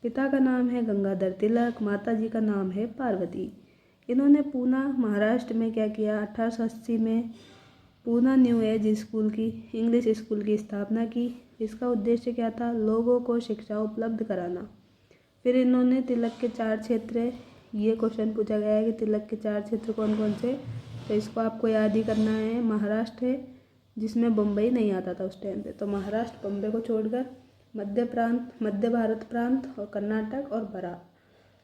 पिता का नाम है गंगाधर तिलक, माता जी का नाम है पार्वती। इन्होंने पूना महाराष्ट्र में क्या किया, 1880 में पूना न्यू एज स्कूल की इंग्लिश स्कूल की स्थापना की। इसका उद्देश्य क्या था, लोगों को शिक्षा उपलब्ध कराना। फिर इन्होंने तिलक के 4 क्षेत्र, ये क्वेश्चन पूछा गया है कि तिलक के 4 क्षेत्र कौन कौन से, तो इसको आपको याद ही करना है। महाराष्ट्र है, जिसमें बम्बई नहीं आता था उस टाइम पे, तो महाराष्ट्र बम्बई को छोड़कर मध्य भारत प्रांत और कर्नाटक और बरार।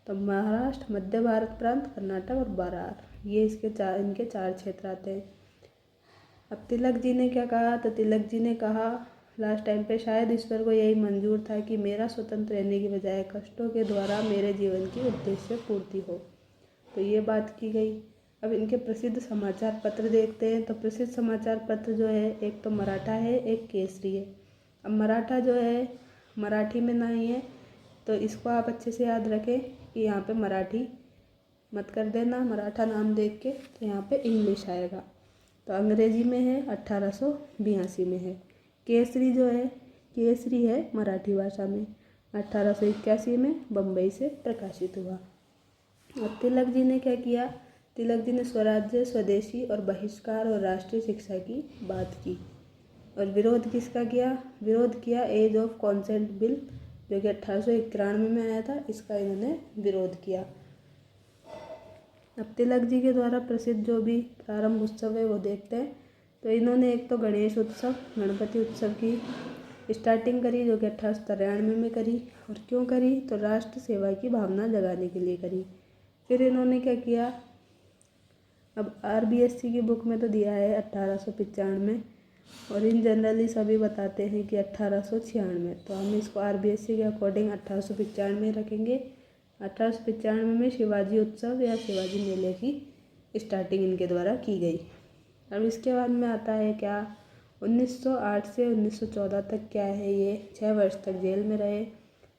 तो महाराष्ट्र, मध्य भारत प्रांत, कर्नाटक और बरार, ये इनके 4 क्षेत्र आते हैं। अब तिलक जी ने क्या कहा, तो तिलक जी ने कहा लास्ट टाइम पे, शायद ईश्वर को यही मंजूर था कि मेरा स्वतंत्र रहने की बजाय कष्टों के द्वारा मेरे जीवन की उद्देश्य पूर्ति हो। तो ये बात की गई। अब इनके प्रसिद्ध समाचार पत्र देखते हैं। तो प्रसिद्ध समाचार पत्र जो है, एक तो मराठा है, एक केसरी है। अब मराठा जो है मराठी में नहीं है, तो इसको आप अच्छे से याद रखें कि यहाँ पे मराठी मत कर देना, मराठा नाम देख के, तो यहाँ पे इंग्लिश आएगा। तो अंग्रेजी में है, 1882 में है। केसरी जो है, केसरी है मराठी भाषा में, 1881 में बम्बई से प्रकाशित हुआ। और तिलक जी ने क्या किया, तिलक जी ने स्वराज्य, स्वदेशी और बहिष्कार और राष्ट्रीय शिक्षा की बात की। और विरोध किसका किया, विरोध किया एज ऑफ कॉन्सेंट बिल, जो कि 1891 में आया था, इसका इन्होंने विरोध किया। अब तिलक जी के द्वारा प्रसिद्ध जो भी प्रारंभ उत्सव है वो देखते हैं। तो इन्होंने एक तो गणेश उत्सव, गणपति उत्सव की स्टार्टिंग करी, जो कि 1893 में करी। और क्यों करी, तो राष्ट्र सेवा की भावना जगाने के लिए करी। फिर इन्होंने क्या किया, अब RBSC की बुक में तो दिया है 1895, और इन जनरली सभी बताते हैं कि 1896। तो हम इसको RBSC के अकॉर्डिंग 1895 रखेंगे। 1895 में शिवाजी उत्सव या शिवाजी मेले की स्टार्टिंग इनके द्वारा की गई। अब इसके बाद में आता है क्या, 1908 से 1914 तक क्या है, ये 6 वर्ष तक जेल में रहे।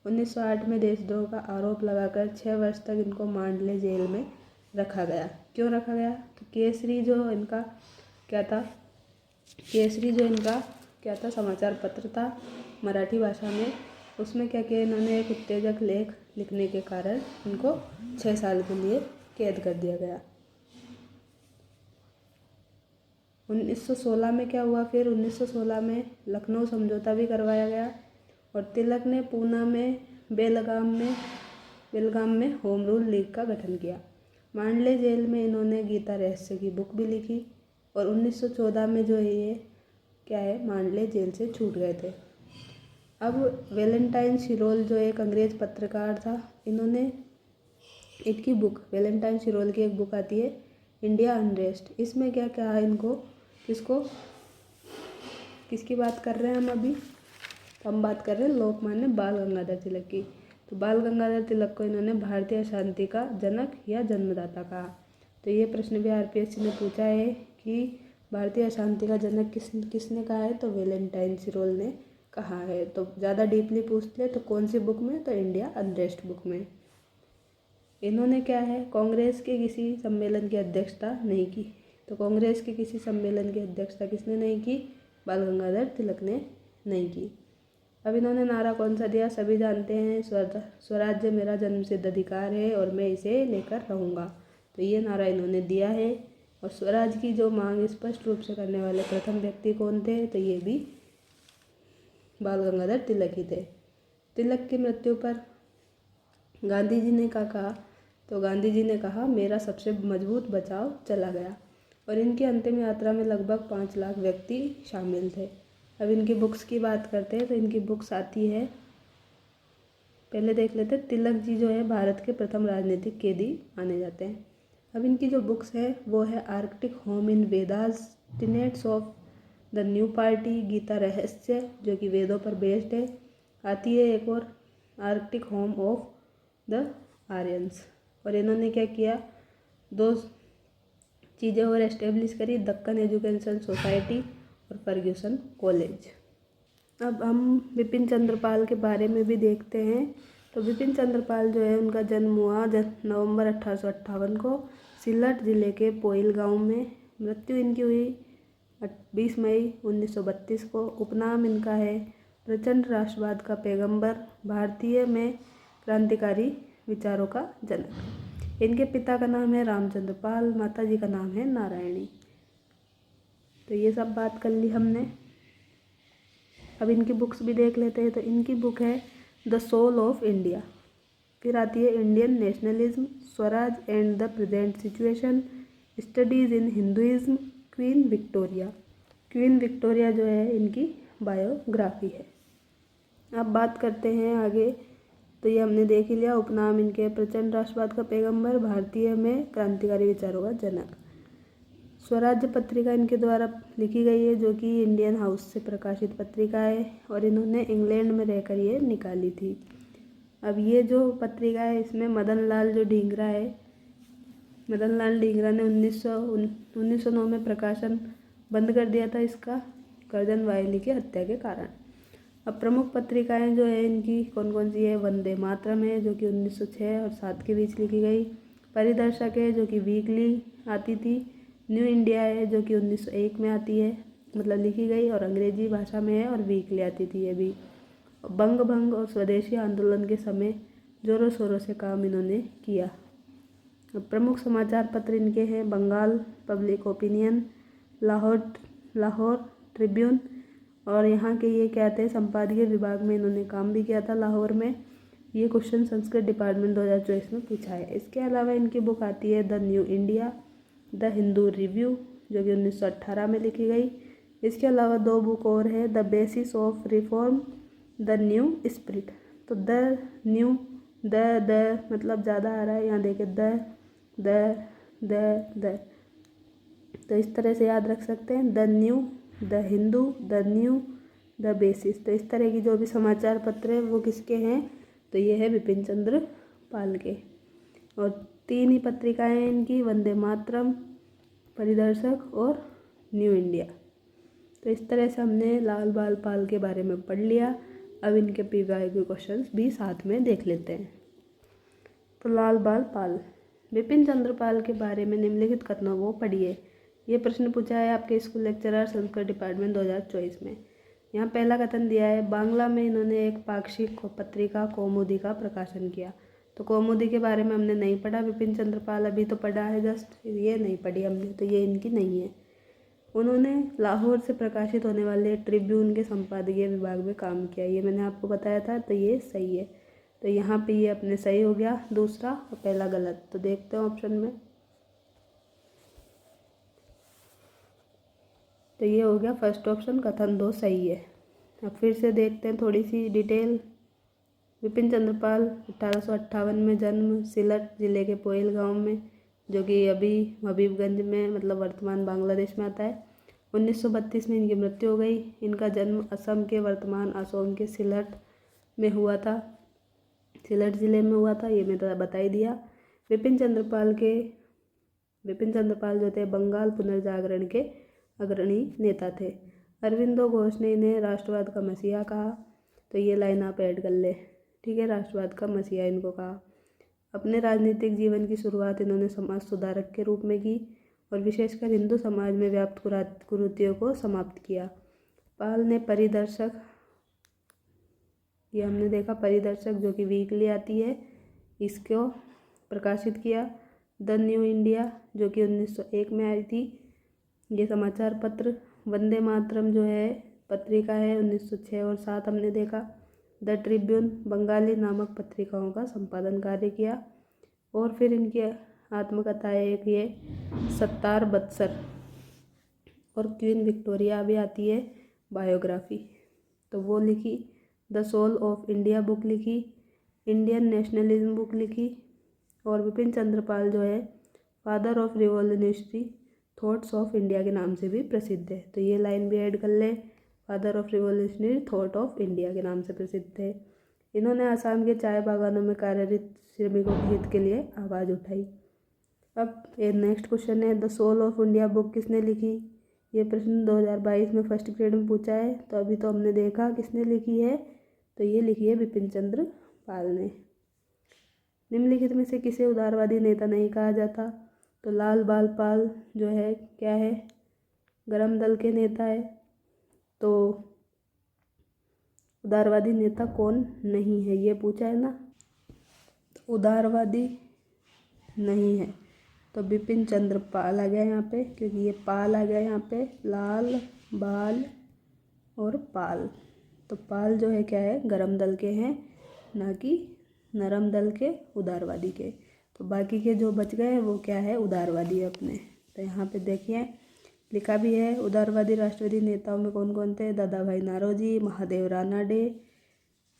1908 में देशद्रोह का आरोप लगाकर 6 वर्ष तक इनको मांडले जेल में रखा गया। क्यों रखा गया, तो केसरी जो इनका क्या था समाचार पत्र था मराठी भाषा में, उसमें क्या किया इन्होंने, एक उत्तेजक लेख लिखने के कारण इनको 6 साल के लिए कैद कर दिया गया। 1916 में क्या हुआ, फिर 1916 में लखनऊ समझौता भी करवाया गया और तिलक ने पूना में बेलगाम में होम रूल लीग का गठन किया। मांडले जेल में इन्होंने गीता रहस्य की बुक भी लिखी और 1914 में जो है ये क्या है, मांडले जेल से छूट गए थे। अब वैलेंटाइन शिरोल जो एक अंग्रेज पत्रकार था, इन्होंने इनकी बुक, वैलेंटाइन शिरोल की एक बुक आती है इंडिया अनरेस्ट, इसमें क्या कहा इनको, किसकी बात कर रहे हैं हम अभी, तो हम बात कर रहे हैं लोकमान्य बाल गंगाधर तिलक की। तो बाल गंगाधर तिलक को इन्होंने भारतीय अशांति का जनक या जन्मदाता कहा। तो ये प्रश्न भी RPSC ने पूछा है कि भारतीय अशांति का जनक किसने कहा है, तो वैलेंटाइन शिरोल ने कहा है। तो ज़्यादा डीपली पूछ ले तो कौन सी बुक में, तो इंडिया अनरेस्ट बुक में। इन्होंने क्या है, कांग्रेस के किसी सम्मेलन की अध्यक्षता नहीं की। तो कांग्रेस के किसी सम्मेलन की अध्यक्षता किसने नहीं की, बाल गंगाधर तिलक ने नहीं की। अब इन्होंने नारा कौन सा दिया, सभी जानते हैं, स्वराज्य मेरा जन्मसिद्ध अधिकार है और मैं इसे लेकर रहूँगा। तो ये नारा इन्होंने दिया है। और स्वराज की जो मांग स्पष्ट रूप से करने वाले प्रथम व्यक्ति कौन थे, तो ये भी बाल गंगाधर तिलक ही थे। तिलक की मृत्यु पर गांधी जी ने क्या कहा, तो गांधी जी ने कहा मेरा सबसे मजबूत बचाव चला गया। और इनकी अंतिम यात्रा में लगभग 5 लाख व्यक्ति शामिल थे। अब इनकी बुक्स की बात करते हैं तो इनकी बुक्स आती है, पहले देख लेते हैं, तिलक जी जो है भारत के प्रथम राजनीतिक कैदी माने जाते हैं। अब इनकी जो बुक्स है वो है Arctic home in Vedas, tenets of the new party, Gita Rahasya जो कि वेदों पर बेस्ड है। आती है एक और Arctic home of the Aryans. और इन्होंने क्या किया, 2 चीज़ें और एस्टेब्लिश करी, दक्कन एजुकेशन सोसाइटी और फर्ग्यूसन कॉलेज। अब हम विपिन चंद्र पाल के बारे में भी देखते हैं। तो विपिन चंद्र पाल जो है उनका जन्म हुआ नवंबर 1858 को सिलट जिले के पोइल गांव में। मृत्यु इनकी हुई 20 मई 1932 को। उपनाम इनका है प्रचंड राष्ट्रवाद का पैगंबर, भारतीय में क्रांतिकारी विचारों का जनक। इनके पिता का नाम है रामचंद्र पाल, माता जी का नाम है नारायणी। तो ये सब बात कर ली हमने। अब इनकी बुक्स भी देख लेते हैं। तो इनकी बुक है द सोल ऑफ इंडिया, फिर आती है Indian nationalism, Swaraj and the present situation, studies in Hinduism, queen Victoria जो है इनकी बायोग्राफी है। अब बात करते हैं आगे। तो ये हमने देख ही लिया, उपनाम इनके प्रचंड राष्ट्रवाद का पैगंबर, भारतीय में क्रांतिकारी विचारों का जनक। स्वराज्य पत्रिका इनके द्वारा लिखी गई है जो कि इंडियन हाउस से प्रकाशित पत्रिका है और इन्होंने इंग्लैंड में रहकर ये निकाली थी। अब ये जो पत्रिका है इसमें मदन लाल ढींगरा ने 1909 में प्रकाशन बंद कर दिया था इसका, कर्जन वायली की हत्या के कारण। अब प्रमुख पत्रिकाएं जो है इनकी कौन कौन सी है, वंदे मातरम है जो कि 1906 और 7 के बीच लिखी गई, परिदर्शक है जो कि वीकली आती थी, न्यू इंडिया है जो कि 1901 में आती है, मतलब लिखी गई और अंग्रेजी भाषा में है और वीकली आती थी ये भी। बंग भंग और स्वदेशी आंदोलन के समय जोरों शोरों से काम इन्होंने किया। प्रमुख समाचार पत्र इनके हैं Bengal public opinion, Lahore tribune, और यहाँ के ये क्या थे, संपादकीय विभाग में इन्होंने काम भी किया था लाहौर में। ये क्वेश्चन संस्कृत डिपार्टमेंट 2024 में पूछा है। इसके अलावा इनकी बुक आती है the new India, the Hindu review जो कि 1918 में लिखी गई। इसके अलावा 2 बुक और है, the basis of reform, the new spirit. तो द न्यू द मतलब ज़्यादा आ रहा है, यहाँ देखे द तो इस तरह से याद रख सकते हैं, the new the Hindu, the new, the basis. तो इस तरह की जो भी समाचार पत्र है वो किसके हैं, तो ये है बिपिन चंद्र पाल के। और 3 ही पत्रिकाएं हैं इनकी, वंदे मातरम, परिदर्शक और न्यू इंडिया। तो इस तरह से हमने लाल बाल पाल के बारे में पढ़ लिया। अब इनके पीवाईक्यू क्वेश्चंस भी साथ में देख लेते हैं। तो लाल बाल पाल, बिपिन चंद्र पाल के बारे में निम्नलिखित कथनों को पढ़िए। ये प्रश्न पूछा है आपके स्कूल लेक्चरर संस्कृत डिपार्टमेंट 2024 में। यहाँ पहला कथन दिया है, बांग्ला में इन्होंने एक पाक्षिक पत्रिका कौमुदी का प्रकाशन किया। तो कौमुदी के बारे में हमने नहीं पढ़ा, बिपिन चंद्र पाल अभी तो पढ़ा है जस्ट, ये नहीं पढ़ी हमने, तो ये इनकी नहीं है। उन्होंने लाहौर से प्रकाशित होने वाले ट्रिब्यून के संपादकीय विभाग में काम किया, ये मैंने आपको बताया था, तो ये सही है। तो यहाँ पे ये अपने सही हो गया दूसरा और पहला गलत। तो देखते हैं ऑप्शन में, तो ये हो गया फर्स्ट ऑप्शन, कथन 2 सही है। अब फिर से देखते हैं थोड़ी सी डिटेल। बिपिन चंद्र पाल 1858 में जन्म, सिलट जिले के पोयल गांव में, जो कि अभी हबीबगंज में मतलब वर्तमान बांग्लादेश में आता है। 1932 में इनकी मृत्यु हो गई। इनका जन्म असम के वर्तमान असम के सिलट में हुआ था, सिलट जिले में हुआ था, ये मैंने बता ही दिया। बिपिन चंद्र पाल जो थे बंगाल पुनर्जागरण के अग्रणी नेता थे। अरविंदो घोष ने इन्हें राष्ट्रवाद का मसीहा कहा, तो ये लाइन आप ऐड कर ले, ठीक है, राष्ट्रवाद का मसीहा इनको कहा। अपने राजनीतिक जीवन की शुरुआत इन्होंने समाज सुधारक के रूप में की और विशेषकर हिंदू समाज में व्याप्त कुरीतियों को समाप्त किया। पाल ने परिदर्शक, ये हमने देखा परिदर्शक जो कि वीकली आती है, इसको प्रकाशित किया। द न्यू इंडिया जो कि 1901 में आई थी, ये समाचार पत्र। वंदे मातरम जो है पत्रिका है, 1906 और 7 हमने देखा। द ट्रिब्यून बंगाली नामक पत्रिकाओं का संपादन कार्य किया। और फिर इनकी आत्मकथा है एक, ये 70 बत्सर और क्वीन विक्टोरिया भी आती है बायोग्राफी, तो वो लिखी। The soul of India book लिखी, इंडियन नेशनलिज्म बुक लिखी। और बिपिन चंद्र पाल जो है father of revolutionary thoughts of India के नाम से भी प्रसिद्ध है, तो ये लाइन भी ऐड कर ले, father of revolutionary thought of India के नाम से प्रसिद्ध है। इन्होंने आसाम के चाय बागानों में कार्यरत श्रमिकों के हित के लिए आवाज़ उठाई। अब ये नेक्स्ट क्वेश्चन है, the soul of India book किसने लिखी। ये प्रश्न 2022 में फर्स्ट ग्रेड में पूछा है, तो अभी तो हमने देखा किसने लिखी है, तो ये लिखी है बिपिन चंद्र पाल ने। निम्नलिखित में से किसे उदारवादी नेता नहीं कहा जाता, तो लाल बाल पाल जो है क्या है, गरम दल के नेता है। तो उदारवादी नेता कौन नहीं है, ये पूछा है ना, तो उदारवादी नहीं है तो बिपिन चंद्र पाल आ गया यहाँ पे, क्योंकि ये पाल आ गया यहाँ पे, लाल बाल और पाल। तो पाल जो है क्या है, गरम दल के हैं, ना कि नरम दल के, उदारवादी के। तो बाकी के जो बच गए वो क्या है, उदारवादी है अपने। तो यहाँ पे देखिए लिखा भी है, उदारवादी राष्ट्रवादी नेताओं में कौन कौन थे, दादा भाई नारोजी, महादेव रानाडे,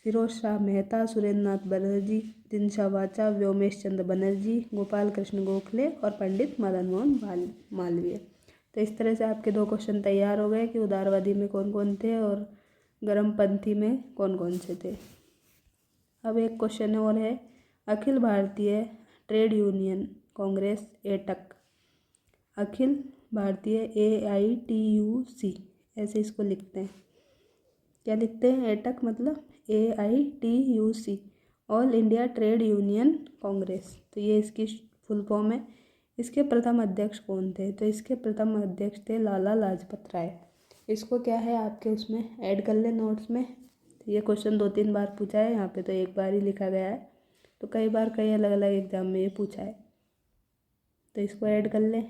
फिरोज शाह मेहता, सुरेंद्र नाथ बनर्जी, दिनशा वाचा, व्योमेश चंद्र बनर्जी, गोपाल कृष्ण गोखले और पंडित मदन मोहन मालवीय। तो इस तरह से आपके 2 क्वेश्चन तैयार हो गए कि उदारवादी में कौन कौन थे और गर्मपंथी में कौन कौन से थे। अब एक क्वेश्चन और है, Akhil Bharatiya trade union Congress AITUC, Akhil Bharatiya AITUC ऐसे इसको लिखते हैं, क्या लिखते हैं, एटक मतलब AITUC, all India trade union Congress. तो ये इसकी फुल फॉर्म है। इसके प्रथम अध्यक्ष कौन थे, तो इसके प्रथम अध्यक्ष थे लाला लाजपत राय। इसको क्या है आपके उसमें ऐड कर ले नोट्स में। ये क्वेश्चन 2-3 बार पूछा है, यहाँ पे तो एक बार ही लिखा गया है, तो कई बार कई अलग अलग एग्जाम में ये पूछा है, तो इसको ऐड कर ले।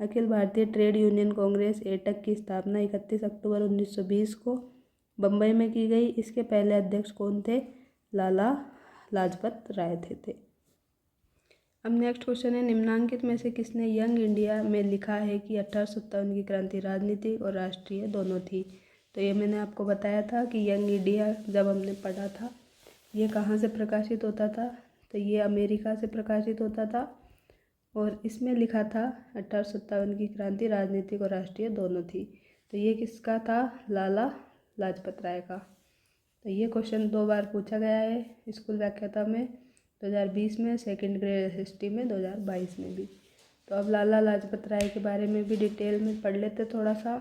अखिल भारतीय ट्रेड यूनियन कांग्रेस एटक की स्थापना 31 अक्टूबर 1920 को बम्बई में की गई। इसके पहले अध्यक्ष कौन थे, लाला लाजपत राय थे। अब नेक्स्ट क्वेश्चन है, निम्नांकित में से किसने यंग इंडिया में लिखा है कि 1857 की क्रांति राजनीतिक और राष्ट्रीय दोनों थी। तो ये मैंने आपको बताया था कि यंग इंडिया जब हमने पढ़ा था, ये कहाँ से प्रकाशित होता था, तो ये अमेरिका से प्रकाशित होता था और इसमें लिखा था 1857 की क्रांति राजनीतिक और राष्ट्रीय दोनों थी। तो ये किसका था? लाला लाजपत राय का। तो ये क्वेश्चन 2 बार पूछा गया है स्कूल व्याख्याता में, 2020 में, सेकंड ग्रेड हिस्ट्री में, 2022 में भी। तो अब लाला लाजपत राय के बारे में भी डिटेल में पढ़ लेते थोड़ा सा।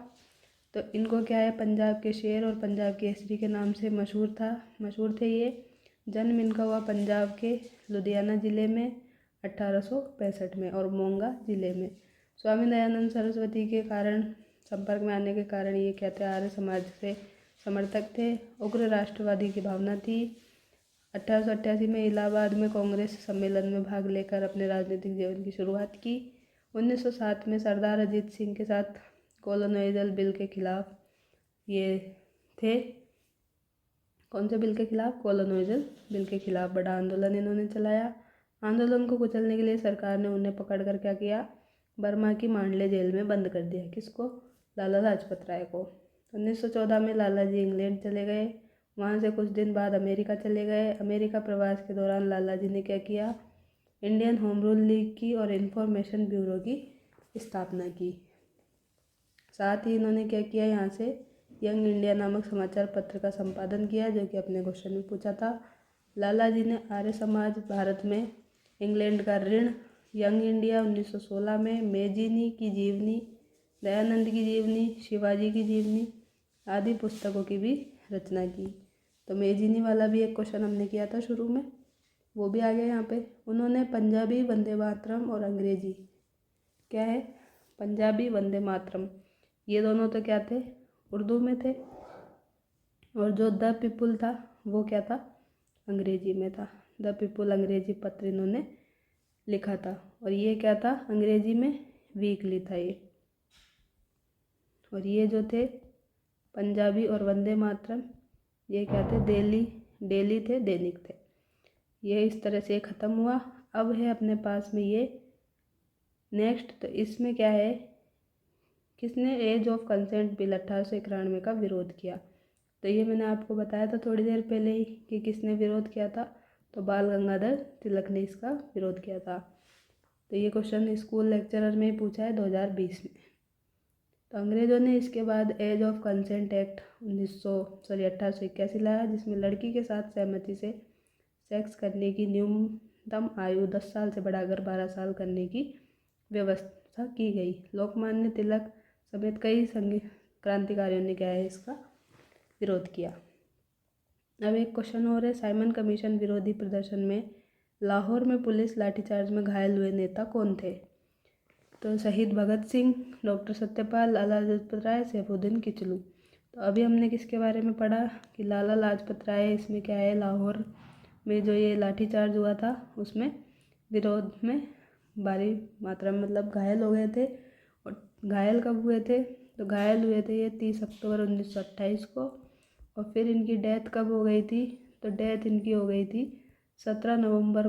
तो इनको क्या है, पंजाब के शेर और पंजाब केसरी के नाम से मशहूर थे ये। जन्म इनका हुआ पंजाब के लुधियाना ज़िले में 1865 में और मोंगा ज़िले में। स्वामी दयानंद सरस्वती के कारण संपर्क में आने के कारण ये क्या थे, आर्य समाज से समर्थक थे। उग्र राष्ट्रवादी की भावना थी। 1888 में इलाहाबाद में कांग्रेस सम्मेलन में भाग लेकर अपने राजनीतिक जीवन की शुरुआत की। 1907 में सरदार अजीत सिंह के साथ कॉलोनाइजल बिल के खिलाफ ये थे। कौन से बिल के खिलाफ? कॉलोनाइजल बिल के खिलाफ बड़ा आंदोलन इन्होंने चलाया। आंदोलन को कुचलने के लिए सरकार ने उन्हें पकड़कर क्या किया, बर्मा की मांडले जेल में बंद कर दिया। किसको? लाला लाजपत राय को। 1914 में लाला जी इंग्लैंड चले गए। वहाँ से कुछ दिन बाद अमेरिका चले गए। अमेरिका प्रवास के दौरान लाला जी ने क्या किया, इंडियन होम रूल लीग की और इंफॉर्मेशन ब्यूरो की स्थापना की। साथ ही इन्होंने क्या किया, यहाँ से यंग इंडिया नामक समाचार पत्र का संपादन किया, जो कि अपने क्वेश्चन में पूछा था। लाला जी ने आर्य समाज, भारत में इंग्लैंड का ऋण, यंग इंडिया 1916 में, मेजिनी की जीवनी, दयानंद की जीवनी, शिवाजी की जीवनी आदि पुस्तकों की भी रचना की। तो मेजिनी वाला भी एक क्वेश्चन हमने किया था शुरू में, वो भी आ गया यहाँ पे। उन्होंने पंजाबी वंदे मातरम और अंग्रेजी, क्या है, पंजाबी वंदे मातरम, ये दोनों तो क्या थे, उर्दू में थे। और जो द पीपुल था वो क्या था, अंग्रेजी में था। द पीपुल अंग्रेजी पत्र इन्होंने लिखा था। और ये क्या था, अंग्रेजी में वीकली था ये। और ये जो थे पंजाबी और वंदे मातरम, ये क्या थे, डेली थे, दैनिक थे। ये इस तरह से ख़त्म हुआ। अब है अपने पास में ये नेक्स्ट। तो इसमें क्या है, किसने एज ऑफ कंसेंट बिल 1891 का विरोध किया? तो ये मैंने आपको बताया था थोड़ी देर पहले ही कि किसने विरोध किया था। तो बाल गंगाधर तिलक ने इसका विरोध किया था। तो ये क्वेश्चन स्कूल लेक्चरर में पूछा है 2020 में। तो अंग्रेज़ों ने इसके बाद एज ऑफ कंसेंट एक्ट 1881 लाया, जिसमें लड़की के साथ सहमति से सेक्स करने की न्यूनतम आयु 10 साल से बढ़ाकर 12 साल करने की व्यवस्था की गई। लोकमान्य तिलक समेत कई क्रांतिकारियों ने क्या है, इसका विरोध किया। अब एक क्वेश्चन और है, साइमन कमीशन विरोधी प्रदर्शन में लाहौर में पुलिस लाठीचार्ज में घायल हुए नेता कौन थे? तो शहीद भगत सिंह, डॉक्टर सत्यपाल, लाला लाजपत राय, सैफुद्दीन किचलू। तो अभी हमने किसके बारे में पढ़ा कि लाला लाजपत राय, इसमें क्या है, लाहौर में जो ये लाठीचार्ज हुआ था उसमें विरोध में भारी मात्रा में मतलब घायल हो गए थे। और घायल कब हुए थे? तो घायल हुए थे ये 30 अक्टूबर 1928 को। और फिर इनकी डेथ कब हो गई थी? तो डेथ इनकी हो गई थी 17 नवंबर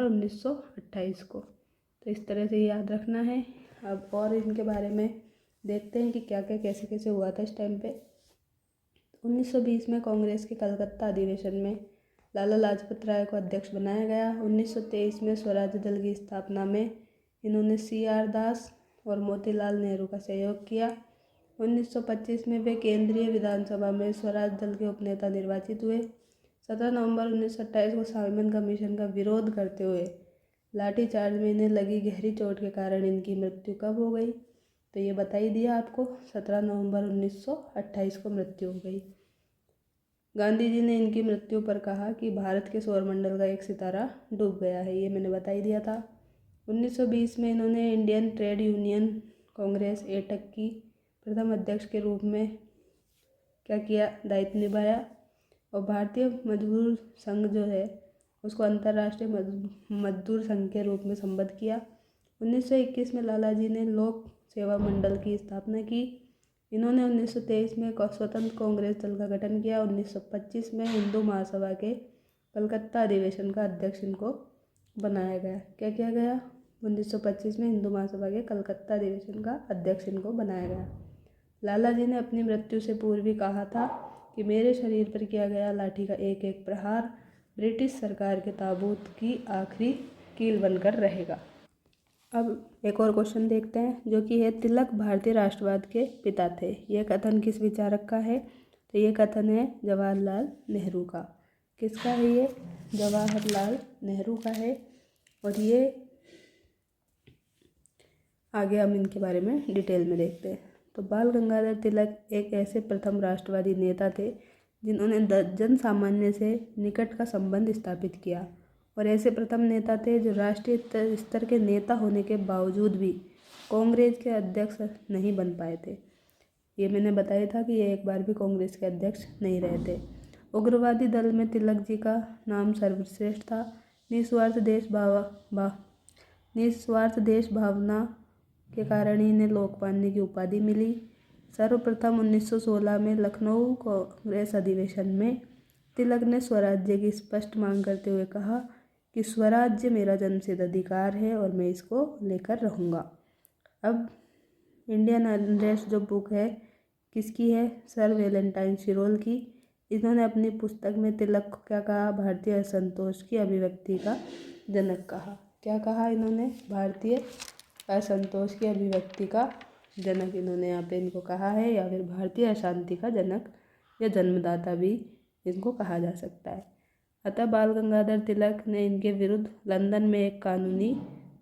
1928 को। तो इस तरह से याद रखना है। अब और इनके बारे में देखते हैं कि क्या क्या कैसे कैसे हुआ था इस टाइम पे। 1920 में कांग्रेस के कलकत्ता अधिवेशन में लाला लाजपत राय को अध्यक्ष बनाया गया। 1923 में स्वराज दल की स्थापना में इन्होंने CR दास और मोतीलाल नेहरू का सहयोग किया। 1925 में वे केंद्रीय विधानसभा में स्वराज दल के उपनेता निर्वाचित हुए। 17 नवंबर 1928 को साइमन कमीशन का विरोध करते हुए लाठीचार्ज में इन्हें लगी गहरी चोट के कारण इनकी मृत्यु कब हो गई? तो ये बता ही दिया आपको, 17 नवंबर 1928 को मृत्यु हो गई। गांधी जी ने इनकी मृत्यु पर कहा कि भारत के सौरमंडल का एक सितारा डूब गया है, ये मैंने बता ही दिया था। 1920 में इन्होंने Indian trade union Congress AITUC की प्रथम अध्यक्ष के रूप में क्या किया, दायित्व निभाया। और भारतीय मजदूर संघ जो है उसको अंतर्राष्ट्रीय मजदूर संघ के रूप में संबद्ध किया। 1921 में लाला जी ने लोक सेवा मंडल की स्थापना की। इन्होंने 1923 में स्वतंत्र कांग्रेस दल का गठन किया। 1925 में हिंदू महासभा के कलकत्ता अधिवेशन का अध्यक्ष इनको बनाया गया। क्या किया गया? 1925 में हिंदू महासभा के कलकत्ता अधिवेशन का अध्यक्ष इनको बनाया गया। लाला जी ने अपनी मृत्यु से पूर्व भी कहा था कि मेरे शरीर पर किया गया लाठी का एक एक प्रहार ब्रिटिश सरकार के ताबूत की आखिरी कील बनकर रहेगा। अब एक और क्वेश्चन देखते हैं, जो कि है तिलक भारतीय राष्ट्रवाद के पिता थे। यह कथन किस विचारक का है? तो ये कथन है जवाहरलाल नेहरू का। किसका है ये? जवाहरलाल नेहरू का है। और ये आगे हम इनके बारे में डिटेल में देखते हैं। तो बाल गंगाधर तिलक एक ऐसे प्रथम राष्ट्रवादी नेता थे जिन्होंने जन सामान्य से निकट का संबंध स्थापित किया, और ऐसे प्रथम नेता थे जो राष्ट्रीय स्तर के नेता होने के बावजूद भी कांग्रेस के अध्यक्ष नहीं बन पाए थे। ये मैंने बताया था कि ये एक बार भी कांग्रेस के अध्यक्ष नहीं रहे थे। उग्रवादी दल में तिलक जी का नाम सर्वश्रेष्ठ था। निस्वार्थ देश भावना के कारण ही इन्हें लोकमान्य की उपाधि मिली। सर्वप्रथम 1916 में लखनऊ कांग्रेस अधिवेशन में तिलक ने स्वराज्य की स्पष्ट मांग करते हुए कहा कि स्वराज्य मेरा जन्मसिद्ध अधिकार है और मैं इसको लेकर रहूँगा। अब इंडियन अनरेस्ट जो बुक है किसकी है? सर वैलेंटाइन शिरोल की। इन्होंने अपनी पुस्तक में तिलक को क्या कहा? भारतीय असंतोष की अभिव्यक्ति का जनक कहा। क्या कहा इन्होंने? भारतीय असंतोष की अभिव्यक्ति का जनक इन्होंने यहाँ पे इनको कहा है, या फिर भारतीय अशांति का जनक या जन्मदाता भी इनको कहा जा सकता है। अतः बाल गंगाधर तिलक ने इनके विरुद्ध लंदन में एक कानूनी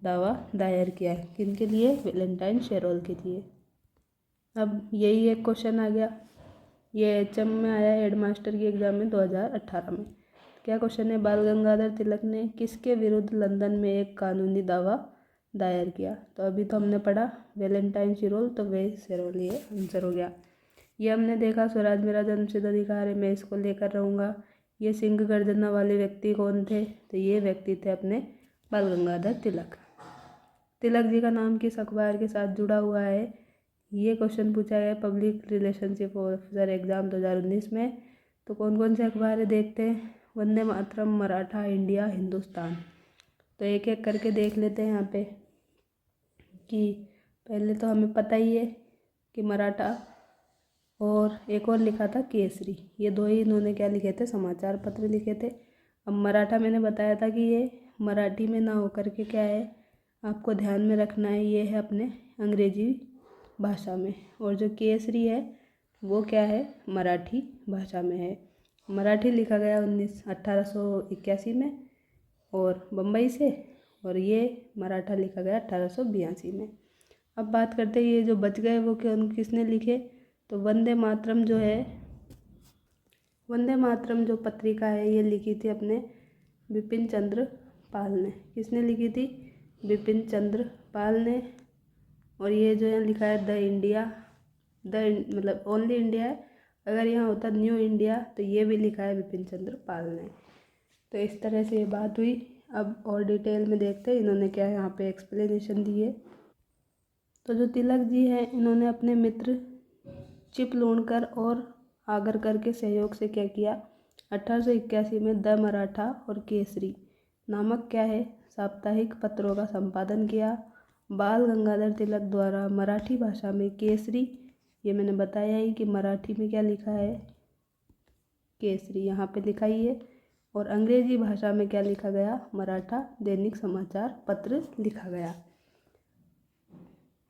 दावा दायर किया है। किनके लिए? वैलेंटाइन शेरोल के लिए। अब यही एक क्वेश्चन आ गया, ये HM में आया हेडमास्टर की एग्जाम में 2018 में। क्या क्वेश्चन है? बाल गंगाधर तिलक ने किसके विरुद्ध लंदन में एक कानूनी दावा दायर किया? तो अभी तो हमने पढ़ा वैलेंटाइन शिरोल, तो वे शेरोल ये आंसर हो गया। ये हमने देखा स्वराज मेरा जन्मसिद्ध अधिकार है, मैं इसको लेकर रहूँगा। ये सिंह गर्जना वाले व्यक्ति कौन थे? तो ये व्यक्ति थे अपने बाल गंगाधर तिलक। तिलक जी का नाम किस अखबार के साथ जुड़ा हुआ है? ये क्वेश्चन पूछा गया पब्लिक रिलेशनशिप ऑफिसर एग्जाम 2019 में। तो कौन कौन से अखबार है देखते हैं। वंदे मातरम, मराठा, इंडिया, हिंदुस्तान। तो एक एक करके देख लेते हैं यहाँ पे कि पहले तो हमें पता ही है कि मराठा, और एक और लिखा था केसरी। ये दो ही इन्होंने क्या लिखे थे? समाचार पत्र लिखे थे। अब मराठा मैंने बताया था कि ये मराठी में ना होकर के क्या है, आपको ध्यान में रखना है, ये है अपने अंग्रेजी भाषा में। और जो केसरी है वो क्या है? मराठी भाषा में है। मराठी लिखा गया 1881 में और बम्बई से, और ये मराठा लिखा गया 1882 में। अब बात करते हैं ये जो बच गए वो किसने लिखे? तो वंदे मातरम जो है, वंदे मातरम जो पत्रिका है ये लिखी थी अपने बिपिन चंद्र पाल ने। किसने लिखी थी? बिपिन चंद्र पाल ने। और ये जो है लिखा है द इंडिया, मतलब ओनली इंडिया है। अगर यहाँ होता न्यू इंडिया तो ये भी लिखा है बिपिन चंद्र पाल ने। तो इस तरह से ये बात हुई। अब और डिटेल में देखते हैं इन्होंने क्या यहाँ पे एक्सप्लेनेशन दी है। तो जो तिलक जी हैं इन्होंने अपने मित्र चिपलूणकर और आगरकर के सहयोग से क्या किया? 1881 में द मराठा और केसरी नामक क्या है साप्ताहिक पत्रों का संपादन किया। बाल गंगाधर तिलक द्वारा मराठी भाषा में केसरी, ये मैंने बताया ही कि मराठी में क्या लिखा है? केसरी यहाँ पे लिखा ही है। और अंग्रेजी भाषा में क्या लिखा गया? मराठा दैनिक समाचार पत्र लिखा गया।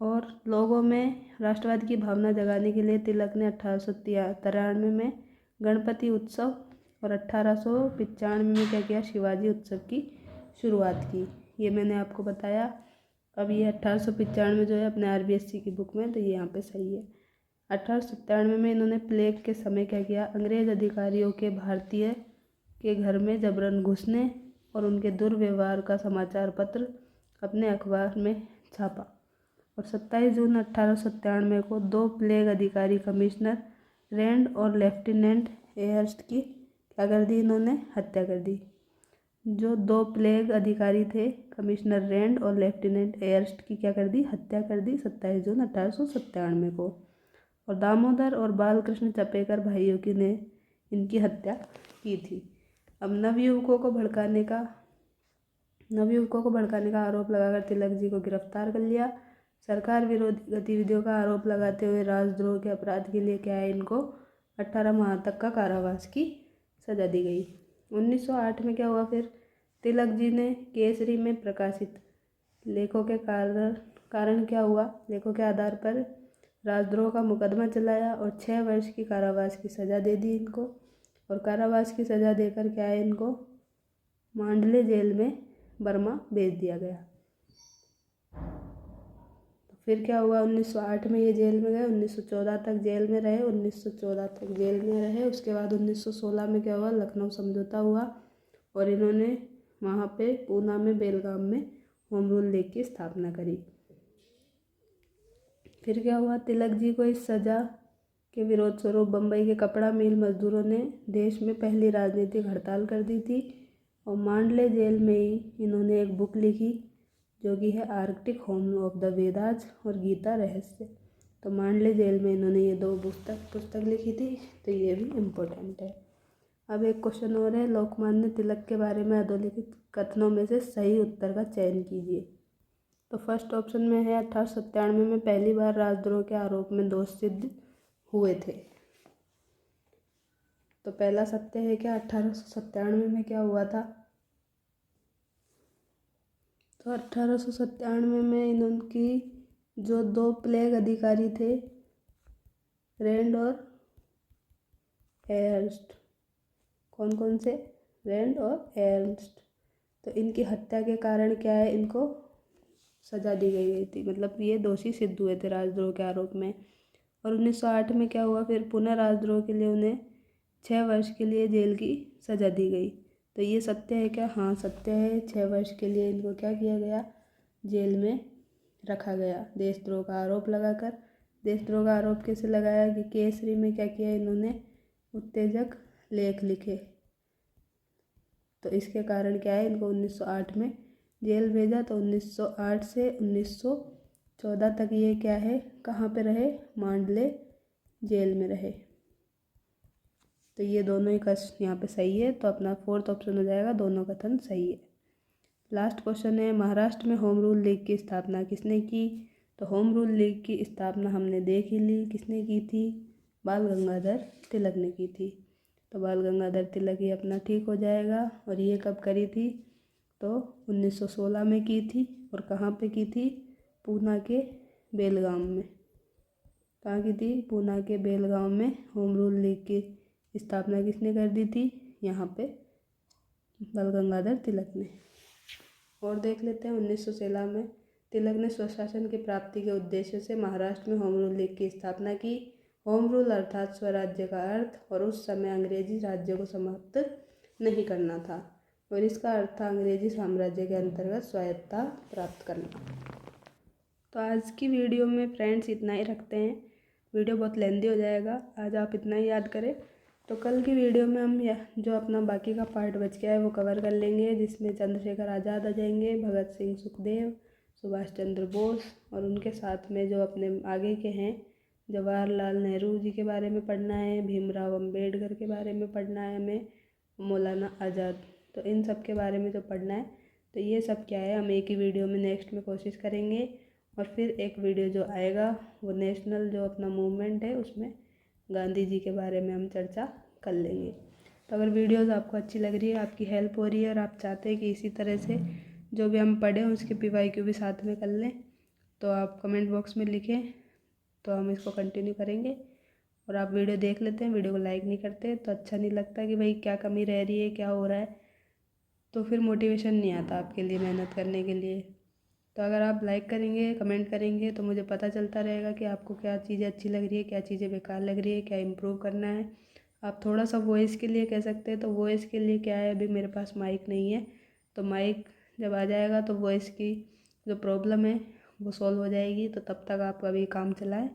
और लोगों में राष्ट्रवाद की भावना जगाने के लिए तिलक ने 1893 में गणपति उत्सव और 1895 में क्या किया? शिवाजी उत्सव की शुरुआत की। ये मैंने आपको बताया। अब ये 1895 जो है अपने RBSC की बुक में, तो ये यहाँ पे सही है। 1897 में इन्होंने प्लेग के समय क्या किया? अंग्रेज अधिकारियों के भारतीय के घर में जबरन घुसने और उनके दुर्व्यवहार का समाचार पत्र अपने अखबार में छापा। और 27 जून 1897 को 2 प्लेग अधिकारी कमिश्नर रैंड और लेफ्टिनेंट एयर्स्ट की क्या कर दी? इन्होंने हत्या कर दी। जो 2 प्लेग अधिकारी थे कमिश्नर रैंड और लेफ्टिनेंट एयर्स्ट की क्या कर दी? हत्या कर दी 27 जून 1897 को। और दामोदर और बालकृष्ण चपेकर भाइयों की ने इनकी हत्या की थी। अब नवयुवकों को भड़काने का आरोप लगाकर तिलक जी को गिरफ्तार कर लिया। सरकार विरोधी गतिविधियों का आरोप लगाते हुए राजद्रोह के अपराध के लिए क्या है? इनको 18 माह तक का कारावास की सजा दी गई। 1908 में क्या हुआ फिर? तिलक जी ने केसरी में प्रकाशित लेखों के कारण क्या हुआ, लेखों के आधार पर राजद्रोह का मुकदमा चलाया और 6 वर्ष की कारावास की सज़ा दे दी इनको। और कारावास की सज़ा देकर क्या है, इनको मांडले जेल में बर्मा भेज दिया गया। तो फिर क्या हुआ, 1908 में ये जेल में गए, 1914 तक जेल में रहे, 1914 तक जेल में रहे। उसके बाद 1916 में क्या हुआ, लखनऊ समझौता हुआ और इन्होंने वहाँ पे पूना में बेलगाम में होम रूल लीग की स्थापना करी। फिर क्या हुआ, तिलक जी को इस सज़ा के विरोध स्वरूप बम्बई के कपड़ा मिल मजदूरों ने देश में पहली राजनीतिक हड़ताल कर दी थी और मांडले जेल में ही इन्होंने एक बुक लिखी जो कि है Arctic home of the Vedas और गीता रहस्य। तो मांडले जेल में इन्होंने ये 2 पुस्तक लिखी थी, तो ये भी इम्पोर्टेंट है। अब एक क्वेश्चन और है, लोकमान्य तिलक के बारे में अधोलिखित कथनों में से सही उत्तर का चयन कीजिए। तो फर्स्ट ऑप्शन में है 1897 में पहली बार राजद्रोह के आरोप में दोष सिद्ध हुए थे। तो पहला सत्य है क्या, 1897 में क्या हुआ था। तो 1897 में इनकी जो 2 प्लेग अधिकारी थे, रैंड और एर्नस्ट, कौन कौन से, रैंड और एर्नस्ट, तो इनकी हत्या के कारण क्या है, इनको सज़ा दी गई थी, मतलब ये दोषी सिद्ध हुए थे राजद्रोह के आरोप में। और 1908 में क्या हुआ, फिर पुनः राजद्रोह के लिए उन्हें 6 वर्ष के लिए जेल की सज़ा दी गई। तो ये सत्य है क्या, हाँ सत्य है, 6 वर्ष के लिए इनको क्या किया गया, जेल में रखा गया देशद्रोह का आरोप लगाकर। देशद्रोह का आरोप कैसे लगाया कि केसरी में क्या किया, इन्होंने उत्तेजक लेख लिखे, तो इसके कारण क्या है, इनको 1908 में जेल भेजा। तो 1908 से 1914 तक ये क्या है, कहाँ पे रहे, मांडले जेल में रहे। तो ये दोनों ही कथन यहाँ पे सही है, तो अपना 4th ऑप्शन हो जाएगा, दोनों कथन सही है। लास्ट क्वेश्चन है, महाराष्ट्र में होम रूल लीग की स्थापना किसने की। तो होम रूल लीग की स्थापना हमने देख ही ली, किसने की थी, बाल गंगाधर तिलक ने की थी। तो बाल गंगाधर तिलक ही अपना ठीक हो जाएगा। और ये कब करी थी, तो 1916 में की थी। और कहाँ पे की थी, पूना के बेलगाम में। कहाँ की थी, पूना के बेलगाम में होम रूल लीग की स्थापना किसने कर दी थी, यहाँ पे बाल गंगाधर तिलक ने। और देख लेते हैं, 1916 में तिलक ने स्वशासन की प्राप्ति के उद्देश्य से महाराष्ट्र में होम रूल लीग की स्थापना की। होम रूल अर्थात स्वराज्य का अर्थ, और उस समय अंग्रेजी राज्य को समाप्त नहीं करना था, और इसका अर्थ था अंग्रेजी साम्राज्य के अंतर्गत स्वायत्तता प्राप्त करना। तो आज की वीडियो में फ्रेंड्स इतना ही रखते हैं, वीडियो बहुत लेंदी हो जाएगा, आज आप इतना ही याद करें। तो कल की वीडियो में हम जो अपना बाकी का पार्ट बच गया है वो कवर कर लेंगे, जिसमें चंद्रशेखर आज़ाद आ जाएंगे, भगत सिंह, सुखदेव, सुभाष चंद्र बोस, और उनके साथ में जो अपने आगे के हैं, जवाहरलाल नेहरू जी के बारे में पढ़ना है, भीमराव अम्बेडकर के बारे में पढ़ना है हमें, मौलाना आज़ाद, तो इन सब के बारे में जो पढ़ना है, तो ये सब क्या है हम एक ही वीडियो में नेक्स्ट में कोशिश करेंगे। और फिर एक वीडियो जो आएगा वो नेशनल जो अपना मूवमेंट है उसमें गांधी जी के बारे में हम चर्चा कर लेंगे। तो अगर वीडियोज़ आपको अच्छी लग रही है, आपकी हेल्प हो रही है और आप चाहते हैं कि इसी तरह से जो भी हम पढ़ें उसके PYQ भी साथ में कर लें, तो आप कमेंट बॉक्स में लिखें, तो हम इसको कंटिन्यू करेंगे। और आप वीडियो देख लेते हैं, वीडियो को लाइक नहीं करते तो अच्छा नहीं लगता कि भाई क्या कमी रह रही है, क्या हो रहा है, तो फिर मोटिवेशन नहीं आता आपके लिए मेहनत करने के लिए। तो अगर आप लाइक करेंगे, कमेंट करेंगे, तो मुझे पता चलता रहेगा कि आपको क्या चीज़ें अच्छी लग रही है, क्या चीज़ें बेकार लग रही है, क्या इम्प्रूव करना है। आप थोड़ा सा वॉइस के लिए कह सकते हैं, तो वॉइस के लिए क्या है, अभी मेरे पास माइक नहीं है, तो माइक जब आ जाएगा तो वॉइस की जो प्रॉब्लम है वो सॉल्व हो जाएगी। तो तब तक आप अभी काम चलाएँ,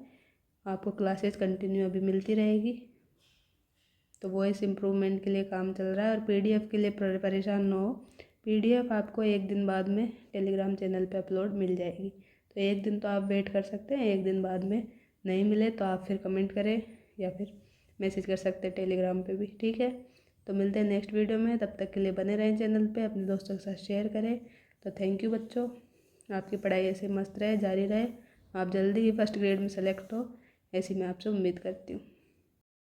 आपको क्लासेस कंटिन्यू अभी मिलती रहेगी। तो वॉइस इम्प्रूवमेंट के लिए काम चल रहा है। और PDF के लिए परेशान ना हो, PDF आपको एक दिन बाद में टेलीग्राम चैनल पे अपलोड मिल जाएगी। तो एक दिन तो आप वेट कर सकते हैं, एक दिन बाद में नहीं मिले तो आप फिर कमेंट करें या फिर मैसेज कर सकते हैं टेलीग्राम पे भी, ठीक है। तो मिलते हैं नेक्स्ट वीडियो में, तब तक के लिए बने रहें चैनल पे, अपने दोस्तों के साथ शेयर करें। तो थैंक यू बच्चों, आपकी पढ़ाई ऐसे मस्त रहे, जारी रहे, आप जल्दी ही फर्स्ट ग्रेड में सेलेक्ट हो, ऐसी मैं आपसे उम्मीद करती हूँ।